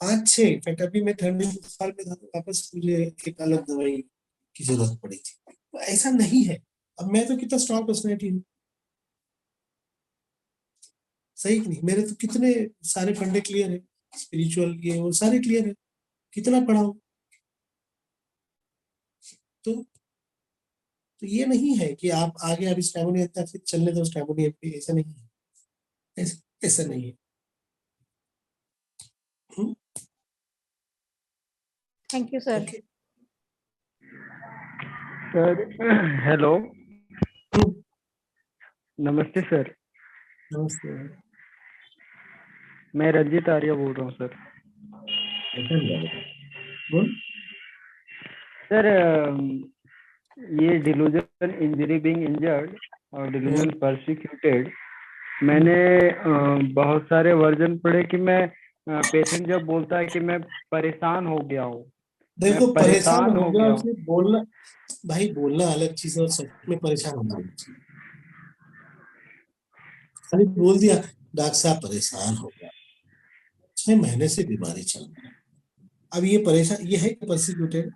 Speaker 15: 5-6। इनफैक्ट अभी मैं 3rd साल में था तो वापस मुझे एक अलग दवाई की जरूरत पड़ी थी। तो ऐसा नहीं है। अब मैं तो कितना स्ट्रॉन्ग पर्सनैलिटी हूँ, सही नहीं? मेरे तो कितने सारे फंडे क्लियर है, स्पिरिचुअल ये वो सारे क्लियर है, कितना पढ़ा हूँ। तो ये नहीं है कि आप आगे अभी स्ट्रेमोनियम तक फिर चलने दो स्ट्रेमोनियम पे, ऐसा नहीं है, ऐसा नहीं है।
Speaker 10: Thank you sir.
Speaker 18: Sir hello, नमस्ते सर।
Speaker 15: नमस्ते।
Speaker 18: मैं रंजीत आर्य बोल रहा हूँ सर।
Speaker 15: बोल
Speaker 18: सर ये डिलूजन इंजरी बीइंग इंजर्ड और डिलूजन परसिक्यूटेड, मैंने बहुत सारे वर्जन पढ़े कि मैं पेशेंट जब बोलता है कि मैं परेशान हो गया हूँ,
Speaker 15: देखो
Speaker 18: मैं
Speaker 15: परेशान
Speaker 18: परेशान
Speaker 15: हो
Speaker 18: हो
Speaker 15: गया
Speaker 18: गया
Speaker 15: उसे बोलना, भाई बोलना अलग चीज है और सच में परेशान होना अलग चीज। खाली बोल दिया डॉक्टर साहब परेशान हो गया, 6 महीने से बीमारी चल रही है, अब ये परेशान, ये है परसिक्यूटेड?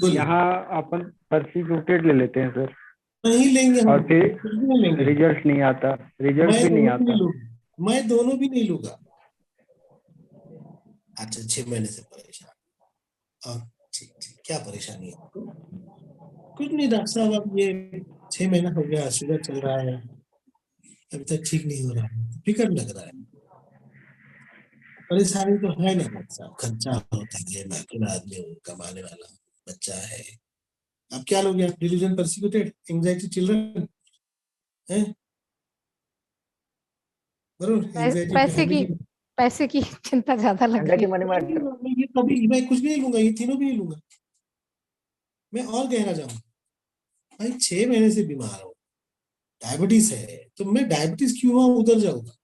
Speaker 18: यहाँ अपन परसिक्यूटेड ले लेते हैं सर,
Speaker 15: नहीं लेंगे हम,
Speaker 18: और फिर
Speaker 15: कुछ भी नहीं लेंगे।
Speaker 18: रिजल्ट नहीं आता, रिजल्ट
Speaker 15: मैं
Speaker 18: भी नहीं
Speaker 15: दोनों भी नहीं
Speaker 18: आता।
Speaker 15: लूंगा, मैं दोनों भी नहीं लूंगा। अच्छा 6 महीने से परेशान, और ठीक ठीक, क्या परेशानी है आपको? कुछ नहीं डॉक्टर साहब, अब ये 6 महीना हो गया, शुगर चल रहा है, अभी तक ठीक नहीं हो रहा है, फिक्र लग रहा है। परेशानी तो है ना डॉक्टर साहब, खर्चा होता है, मैं अकेला आदमी हूँ, कमाने वाला, बच्चा है। अब क्या लोगे आप? डिल्यूजन परसिक्यूटेड, एंजाइटी चिल्ड्रन है, बरोबर? एंजाइटी
Speaker 10: पैसे की चिंता ज्यादा लग रही है।
Speaker 15: मैं ये कभी, मैं कुछ भी नहीं लूंगा, ये तीनों भी नहीं लूंगा। मैं और गहरा जाऊंगा, भाई 6 महीने से बीमार हूँ, डायबिटीज है, तो मैं डायबिटीज क्यों हुआ उधर जाऊंगा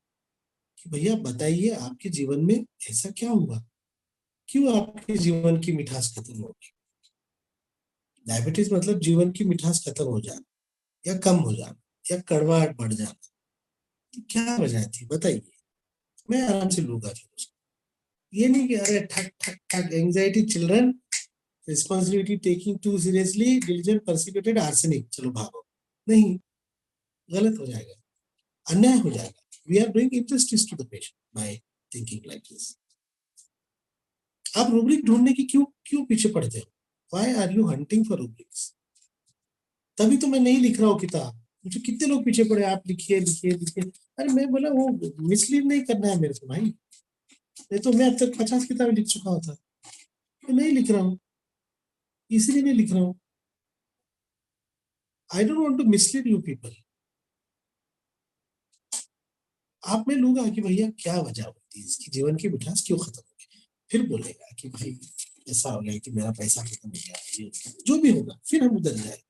Speaker 15: कि भैया बताइए आपके जीवन में ऐसा क्या हुआ, क्यों आपके जीवन की मिठास खत्म हो गई? डायबिटीज मतलब जीवन की मिठास खत्म हो जाना या कम हो जाना या कड़वाहट बढ़ जाना, तो क्या वजह थी बताइए, मैं आराम से लूंगा फिर उसको। ये नहीं कि अरे ठक ठक ठक, anxiety children, responsibility taking too seriously, diligent persecuted, arsenic, चलो भागो। नहीं, गलत हो जाएगा, अन्याय हो जाएगा। We are doing injustice to the patient by thinking like this. आप रूब्रिक ढूंढने की क्यों क्यों पीछे पड़ते हो? Why are you hunting for rubrics? तभी तो मैं नहीं लिख रहा हूँ किताब, मुझे कितने लोग पीछे पड़े, आप लिखिए लिखिए लिखिए। अरे मैं बोला वो मिसलीड नहीं करना है मेरे को भाई, नहीं तो मैं अब तक 50 किताबें लिख चुका होता, मैं नहीं लिख रहा हूँ, इसलिए नहीं लिख रहा हूँ। I don't want to mislead you people. आप में लूंगा कि भैया क्या वजह होती है, इसकी जीवन की मिठास क्यों खत्म हो गई, फिर बोलेगा कि भाई ऐसा हो गया कि मेरा पैसा खत्म हो गया, ये जो भी होगा, फिर हम उधर जाए।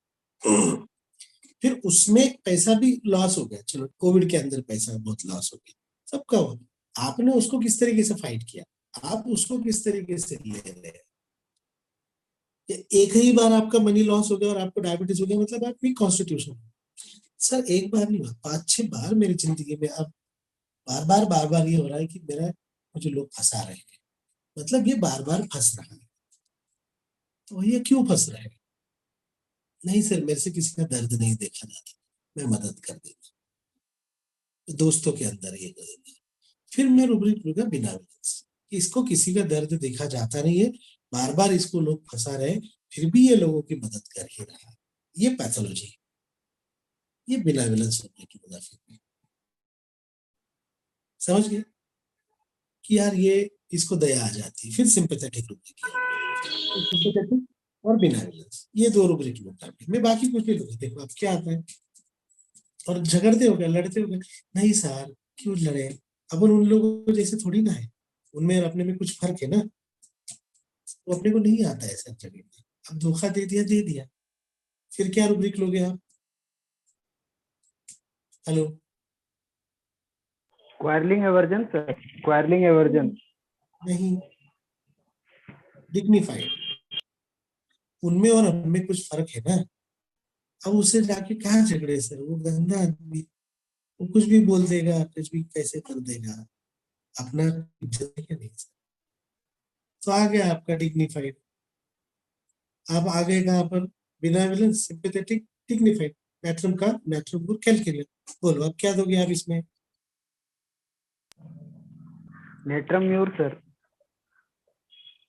Speaker 15: फिर उसमें पैसा भी लॉस हो गया, चलो कोविड के अंदर पैसा बहुत लॉस हो गया, सबका हो, आपने उसको किस तरीके से फाइट किया, आप उसको किस तरीके से ले रहे हैं? एक ही बार आपका मनी लॉस हो गया और आपको डायबिटीज हो गया, मतलब आप वीक कॉन्स्टिट्यूशन। सर एक बार नहीं हुआ, 5-6 बार मेरी जिंदगी में, अब बार बार ये हो रहा है कि मेरा मुझे लोग फंसा रहे हैं, मतलब ये बार बार फंस रहा है। तो ये क्यों फंस रहे हैं? नहीं सर मेरे से किसी का दर्द नहीं देखा जाता, मैं मदद कर देता, दोस्तों के अंदर ये कर देता। फिर मैं रूब्रिक लूंगा बिना एविडेंस, इसको किसी का दर्द देखा जाता नहीं है, बार बार इसको लोग फंसा रहे, फिर भी ये लोगों की मदद कर ही रहा है, ये पैथोलॉजी, ये बिना एविडेंस होने की मुनाफिक। समझ गए कि यार ये इसको दया आ जाती है। फिर सिंपैथेटिक रूब्रिक, सिंपैथेटिक और बिना एविडेंस, ये 2 रूब्रिक लूंगा मैं, बाकी कुछ नहीं लूंगा। देखो अब क्या आता है, और झगड़ते हो गए, लड़ते हो गए, नहीं सर क्यों लड़े, अपन उन लोगों जैसे थोड़ी ना है, उनमें अपने में कुछ फर्क है ना, तो अपने को नहीं आता है सर जगह। अब धोखा दे दिया, फिर क्या रूब्रिक लोगे आप? Hello,
Speaker 18: quarrelling aversion sir, quarrelling aversion
Speaker 15: नहीं, डिग्निफाइड, उनमें और हमें कुछ फर्क है ना। अब उससे जाके कहाँ झगड़े सर, वो गंदा आदमी, वो कुछ भी बोल देगा, कुछ भी कैसे कर देगा, अपना इज्जत है क्या नहीं सर? तो आ गया आपका डिग्निफाइड। आप आ गए कहाँ पर? बिना एविडेंस, सिंपैथेटिक, डिग्निफाइड, मैट्रम का मैट्रम को कैलकुलेट। बोलो अब क्या दोगे आप इसमें?
Speaker 18: Natrum mur sir.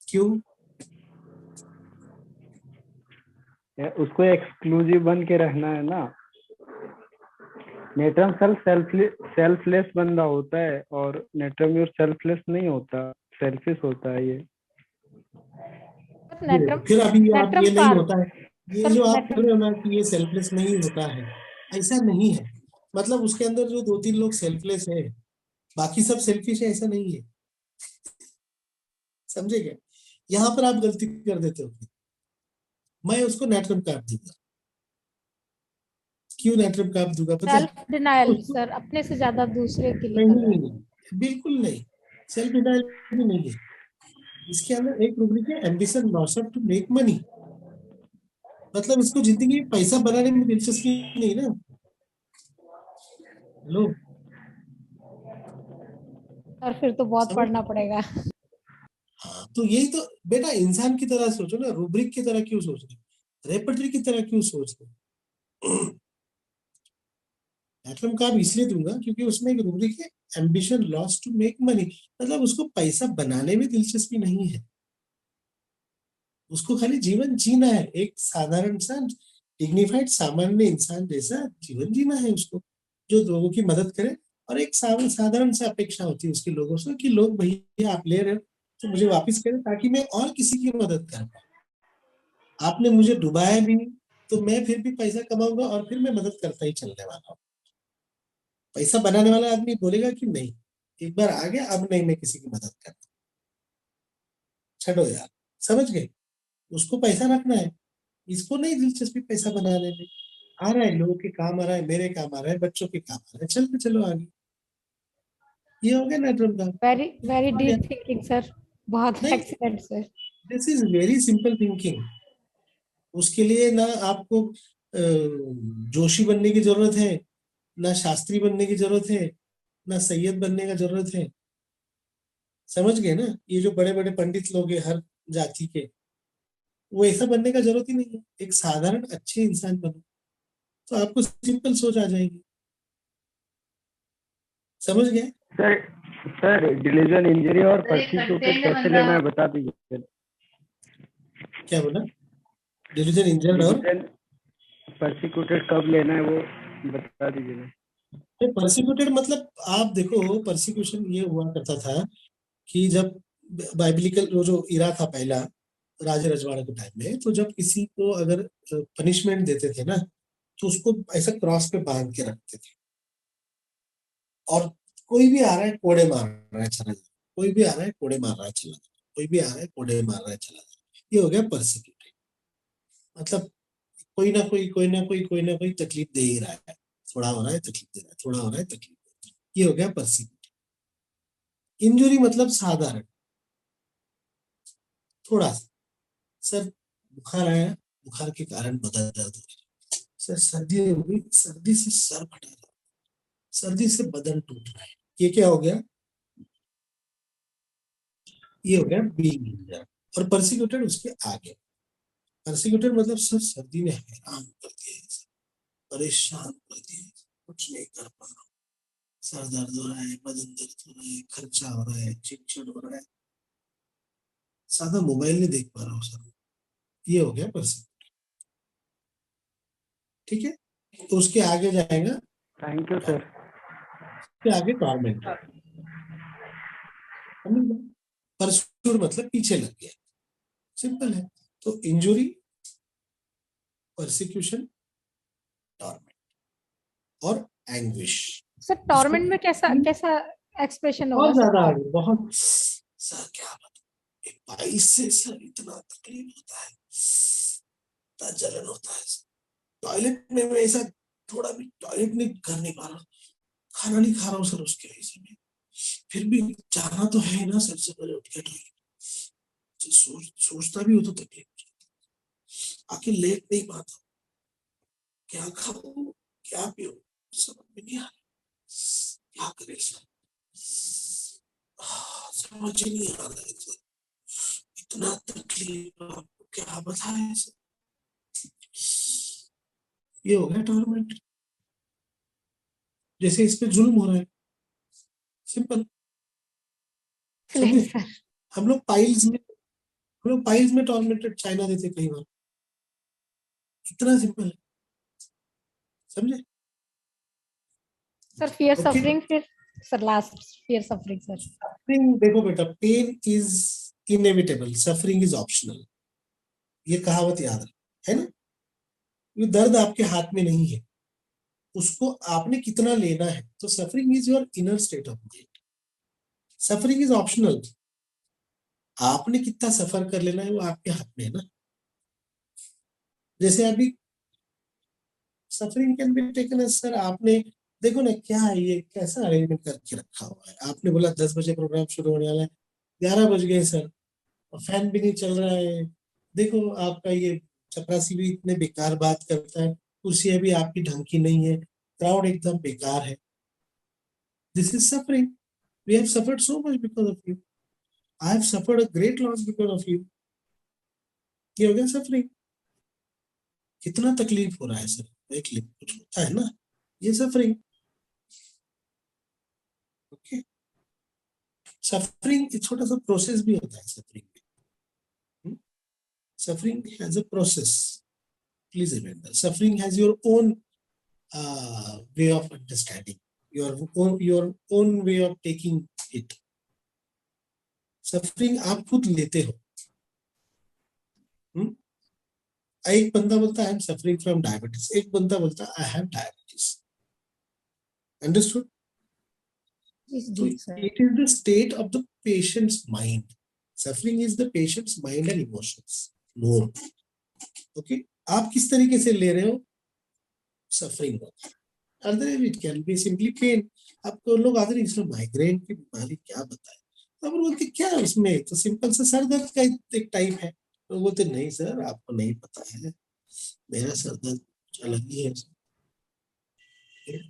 Speaker 15: क्यों?
Speaker 18: उसको एक्सक्लूसिव बन के रहना है ना। नेट्रम सेल्फलेस बंदा होता है और नेट्रम म्यूर सेल्फलेस नहीं होता, सेल्फिश होता है ये।
Speaker 15: फिर अभी आप ये नहीं होता है, ये जो आप कर रहे हो ना कि ये सेल्फलेस नहीं होता है, ऐसा नहीं है। मतलब उसके अंदर जो 2-3 लोग सेल्फलेस है, बाकी सब सेल्फिश है, ऐसा नहीं है, समझे क्या? यहाँ पर आप गलती कर देते हो। मैं उसको नेट्रम काट दूंगा। क्यों नेट्रम काट दूंगा पता है?
Speaker 10: सेल्फ डिनायल सर, अपने से ज्यादा दूसरे के लिए कर रहा है।
Speaker 15: नहीं, बिल्कुल नहीं, सेल्फ डिनायल भी नहीं है। इसके अंदर एक रूब्रिक है ambition not to make money, मतलब इसको जिंदगी में पैसा बनाने में दिलचस्पी नहीं ना। हेलो,
Speaker 10: और फिर तो बहुत पढ़ना पड़ेगा।
Speaker 15: हाँ, तो यही तो बेटा, इंसान की तरह सोचो ना, रूब्रिक की तरह क्यों सोच रहे, रेपर्टरी की तरह क्यों सोच रहे। नेट्रम काट इसलिए दूंगा क्योंकि उसमें एक रूब्रिक है ambition loss to make money, मतलब उसको पैसा बनाने में दिलचस्पी नहीं है, उसको खाली जीवन जीना है, एक साधारण सा डिग्निफाइड सामान्य इंसान जैसा जीवन जीना है उसको, जो लोगों की मदद करे। और एक साधारण सा अपेक्षा होती है उसके लोगों से कि लोग भैया आप ले रहे हो तो मुझे वापस करें ताकि मैं और किसी की मदद कर पाऊं। आपने मुझे डुबाया भी तो मैं फिर भी पैसा कमाऊंगा और फिर मैं मदद करता ही चलने वाला हूँ। पैसा बनाने वाला आदमी बोलेगा कि नहीं, एक बार आ गया अब नहीं मैं किसी की मदद करता, छोड़ो यार, समझ गए? उसको पैसा रखना है, इसको नहीं दिलचस्पी पैसा बनाने में। आ रहा है लोगों के काम आ रहा है, मेरे काम आ रहा है, बच्चों के काम आ रहा है, चलते चलो आगे। ये हो गया नेट्रम का।
Speaker 10: Very very deep thinking sir, बहुत excellent sir.
Speaker 15: This is very simple thinking. उसके लिए ना आपको जोशी बनने की जरूरत है, ना शास्त्री बनने की जरूरत है, ना सैयद बनने का जरूरत है। समझ गए ना? ये जो बड़े बड़े पंडित लोग हैं हर जाति के, वो ऐसा बनने का जरूरत ही नहीं है। एक साधारण अच्छे इंसान बनो तो आपको सिंपल सोच आ जाएगी। समझ गए?
Speaker 18: सर डिलीजन इंजरी और परसिक्यूटेड कैसे लेना है बता दीजिए।
Speaker 15: क्या बोला? डिलीजन इंजर्ड और
Speaker 18: परसिक्यूटेड कब लेना है वो बता दीजिए।
Speaker 15: परसिक्यूटेड मतलब आप देखो, परसिक्यूशन ये हुआ करता था कि जब बाइबलिकल जो इरा था पहला राजे रजवाड़े के टाइम में, तो जब किसी को अगर पनिशमेंट देते थे ना तो उसको ऐसा क्रॉस पे बांध के रखते थे, और कोई भी आ रहा है कोड़े मार रहा है चला जाए, कोई भी आ रहा है कोड़े मार रहा है चला जाए, कोई भी आ रहा है कोड़े मार रहा है चला जाए। ये हो गया परसिक्यूटेड, मतलब कोई ना कोई तकलीफ दे ही रहा है, थोड़ा हो रहा है तकलीफ दे रहा है, थोड़ा हो रहा है तकलीफ दे रहा है। ये हो गया परसिक्यूटेड। इंजुरी मतलब साधारण, थोड़ा सा, सर बुखार आया, बुखार के कारण बदन दर्द हो रहा है, सर सर्दी हो गई, सर्दी से सर फटा रहा है, सर्दी से बदन टूट रहा है, ये क्या हो गया? ये हो गया बीइंग इंजर्ड। और परसिक्यूटेड उसके आगे, परसिक्यूटेड मतलब सर सर्दी ने हैरान कर दिया, परेशान कर दिया, कुछ नहीं कर पा रहा, सर दर्द हो रहा है, बदन दर्द हो रहा है, खर्चा हो रहा है, चिड़चिड़ हो रहा है, सादा मोबाइल नहीं देख पा रहा हूँ सर। ये हो गया परसिक्यूटेड। ठीक है, तो उसके आगे जाएगा,
Speaker 18: थैंक यू सर,
Speaker 15: उसके आगे टॉर्मेंट। परसिक्यूट मतलब पीछे लग गया, सिंपल है। तो इंजुरी, परसिक्यूशन, टॉर्मेंट और एंग्विश।
Speaker 10: सर टॉर्मेंट में कैसा कैसा एक्सप्रेशन होगा?
Speaker 15: बहुत ज्यादा आगे, बहुत सर क्या बताऊं, 22 से सर इतना तकलीफ होता है, इतना जलन होता है, टॉयलेट में मैं ऐसा थोड़ा भी टॉयलेट नहीं कर नहीं पा रहा, खाना नहीं खा रहा हूँ सर उसके वजह से, फिर भी जाना तो है ना, सबसे पहले उठ के टॉयलेट, सोचता भी हो तो तकलीफ, आके लेट नहीं पाता, क्या खाऊं क्या पीऊं समझ में नहीं आ रहा, क्या करे सर, समझ ही नहीं आ रहा है सर, इतना तकलीफ आपको क्या बताएं सर। ये हो गया टॉर्मेंट, जैसे इस पे जुल्म हो रहा है, सिंपल। हम लोग पाइल्स में टॉर्मेंटेड चाइना देते कई बार, इतना सिंपल है, समझे?
Speaker 10: सर फियर सफरिंग, फिर sir last fear suffering sir.
Speaker 15: Suffering देखो बेटा, pain is inevitable, suffering is optional, ये कहावत याद है ना? ये दर्द आपके हाथ में नहीं है, उसको आपने कितना लेना है। तो suffering is your inner state of mind, suffering is optional. आपने कितना सफर कर लेना है वो आपके हाथ में है ना। जैसे अभी suffering can be taken as sir, आपने देखो ना क्या है ये, कैसा अरेंजमेंट करके रखा हुआ है। आपने बोला 10 बजे प्रोग्राम शुरू होने वाला है, 11 बज गए सर, और फैन भी नहीं चल रहा है। देखो आपका ये चपरासी भी इतने बेकार बात करता है, कुर्सियां भी आपकी ढंग की नहीं है, क्राउड एकदम बेकार है। This is suffering. We have suffered so much because of you. I have suffered a great loss because of you. ये हो गया सफरिंग। कितना तकलीफ हो रहा है सर, देख ले, कुछ होता है ना, ये सफरिंग। ओके, सफरिंग छोटा सा प्रोसेस भी होता है सफरिंग में। Suffering has a process, please remember. Suffering has your own way of understanding, your own way of taking it. Suffering आप खुद लेते हो। एक बंदा बोलता है I am suffering from diabetes, एक बंदा बोलता है I have diabetes. Understood? So it is the state of the patient's mind. Suffering is the patient's mind and emotions. More. Okay? आप किस तरीके से ले रहे हो, सफरिंग होता है। Otherwise it can be simply pain. आपको लोग आते हैं इसमें माइग्रेन की बीमारी क्या बताए, अब बोलते क्या है उसमें, तो सिंपल से सर दर्द का एक टाइप है। तो बोलते नहीं सर आपको नहीं पता है, मेरा सर दर्द अलग ही है।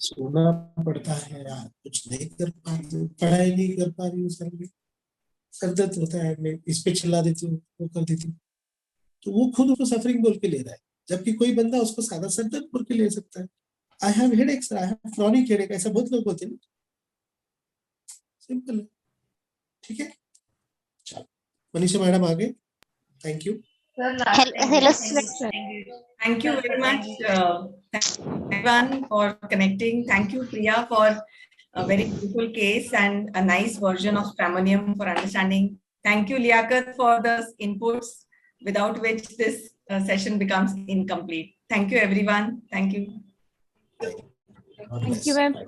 Speaker 15: सोना पड़ता है यार, कुछ नहीं कर पा रही हूँ, पढ़ाई नहीं कर पा रही हूँ सर में, सर दर्द होता है, मैं इस पे चिल्ला देती हूँ, वो कर देती हूँ। तो वो खुद उसको सफरिंग बोल के ले रहा है, जबकि कोई बंदा उसको सादा सर दर्द बोल के ले सकता है। I have headache sir, I have chronic headache, ऐसा बहुत लोग बोलते हैं। सिंपल है, ठीक है। चलो मनीषा मैडम आगे, thank you.
Speaker 1: Hello, thank you very much, everyone, for connecting. Thank you, Priya, for a very beautiful case and a nice version of Stramonium for understanding. Thank you, Liaquat, for the inputs, without which this session becomes incomplete. Thank you, everyone. Thank you.
Speaker 10: Thank you, ma'am.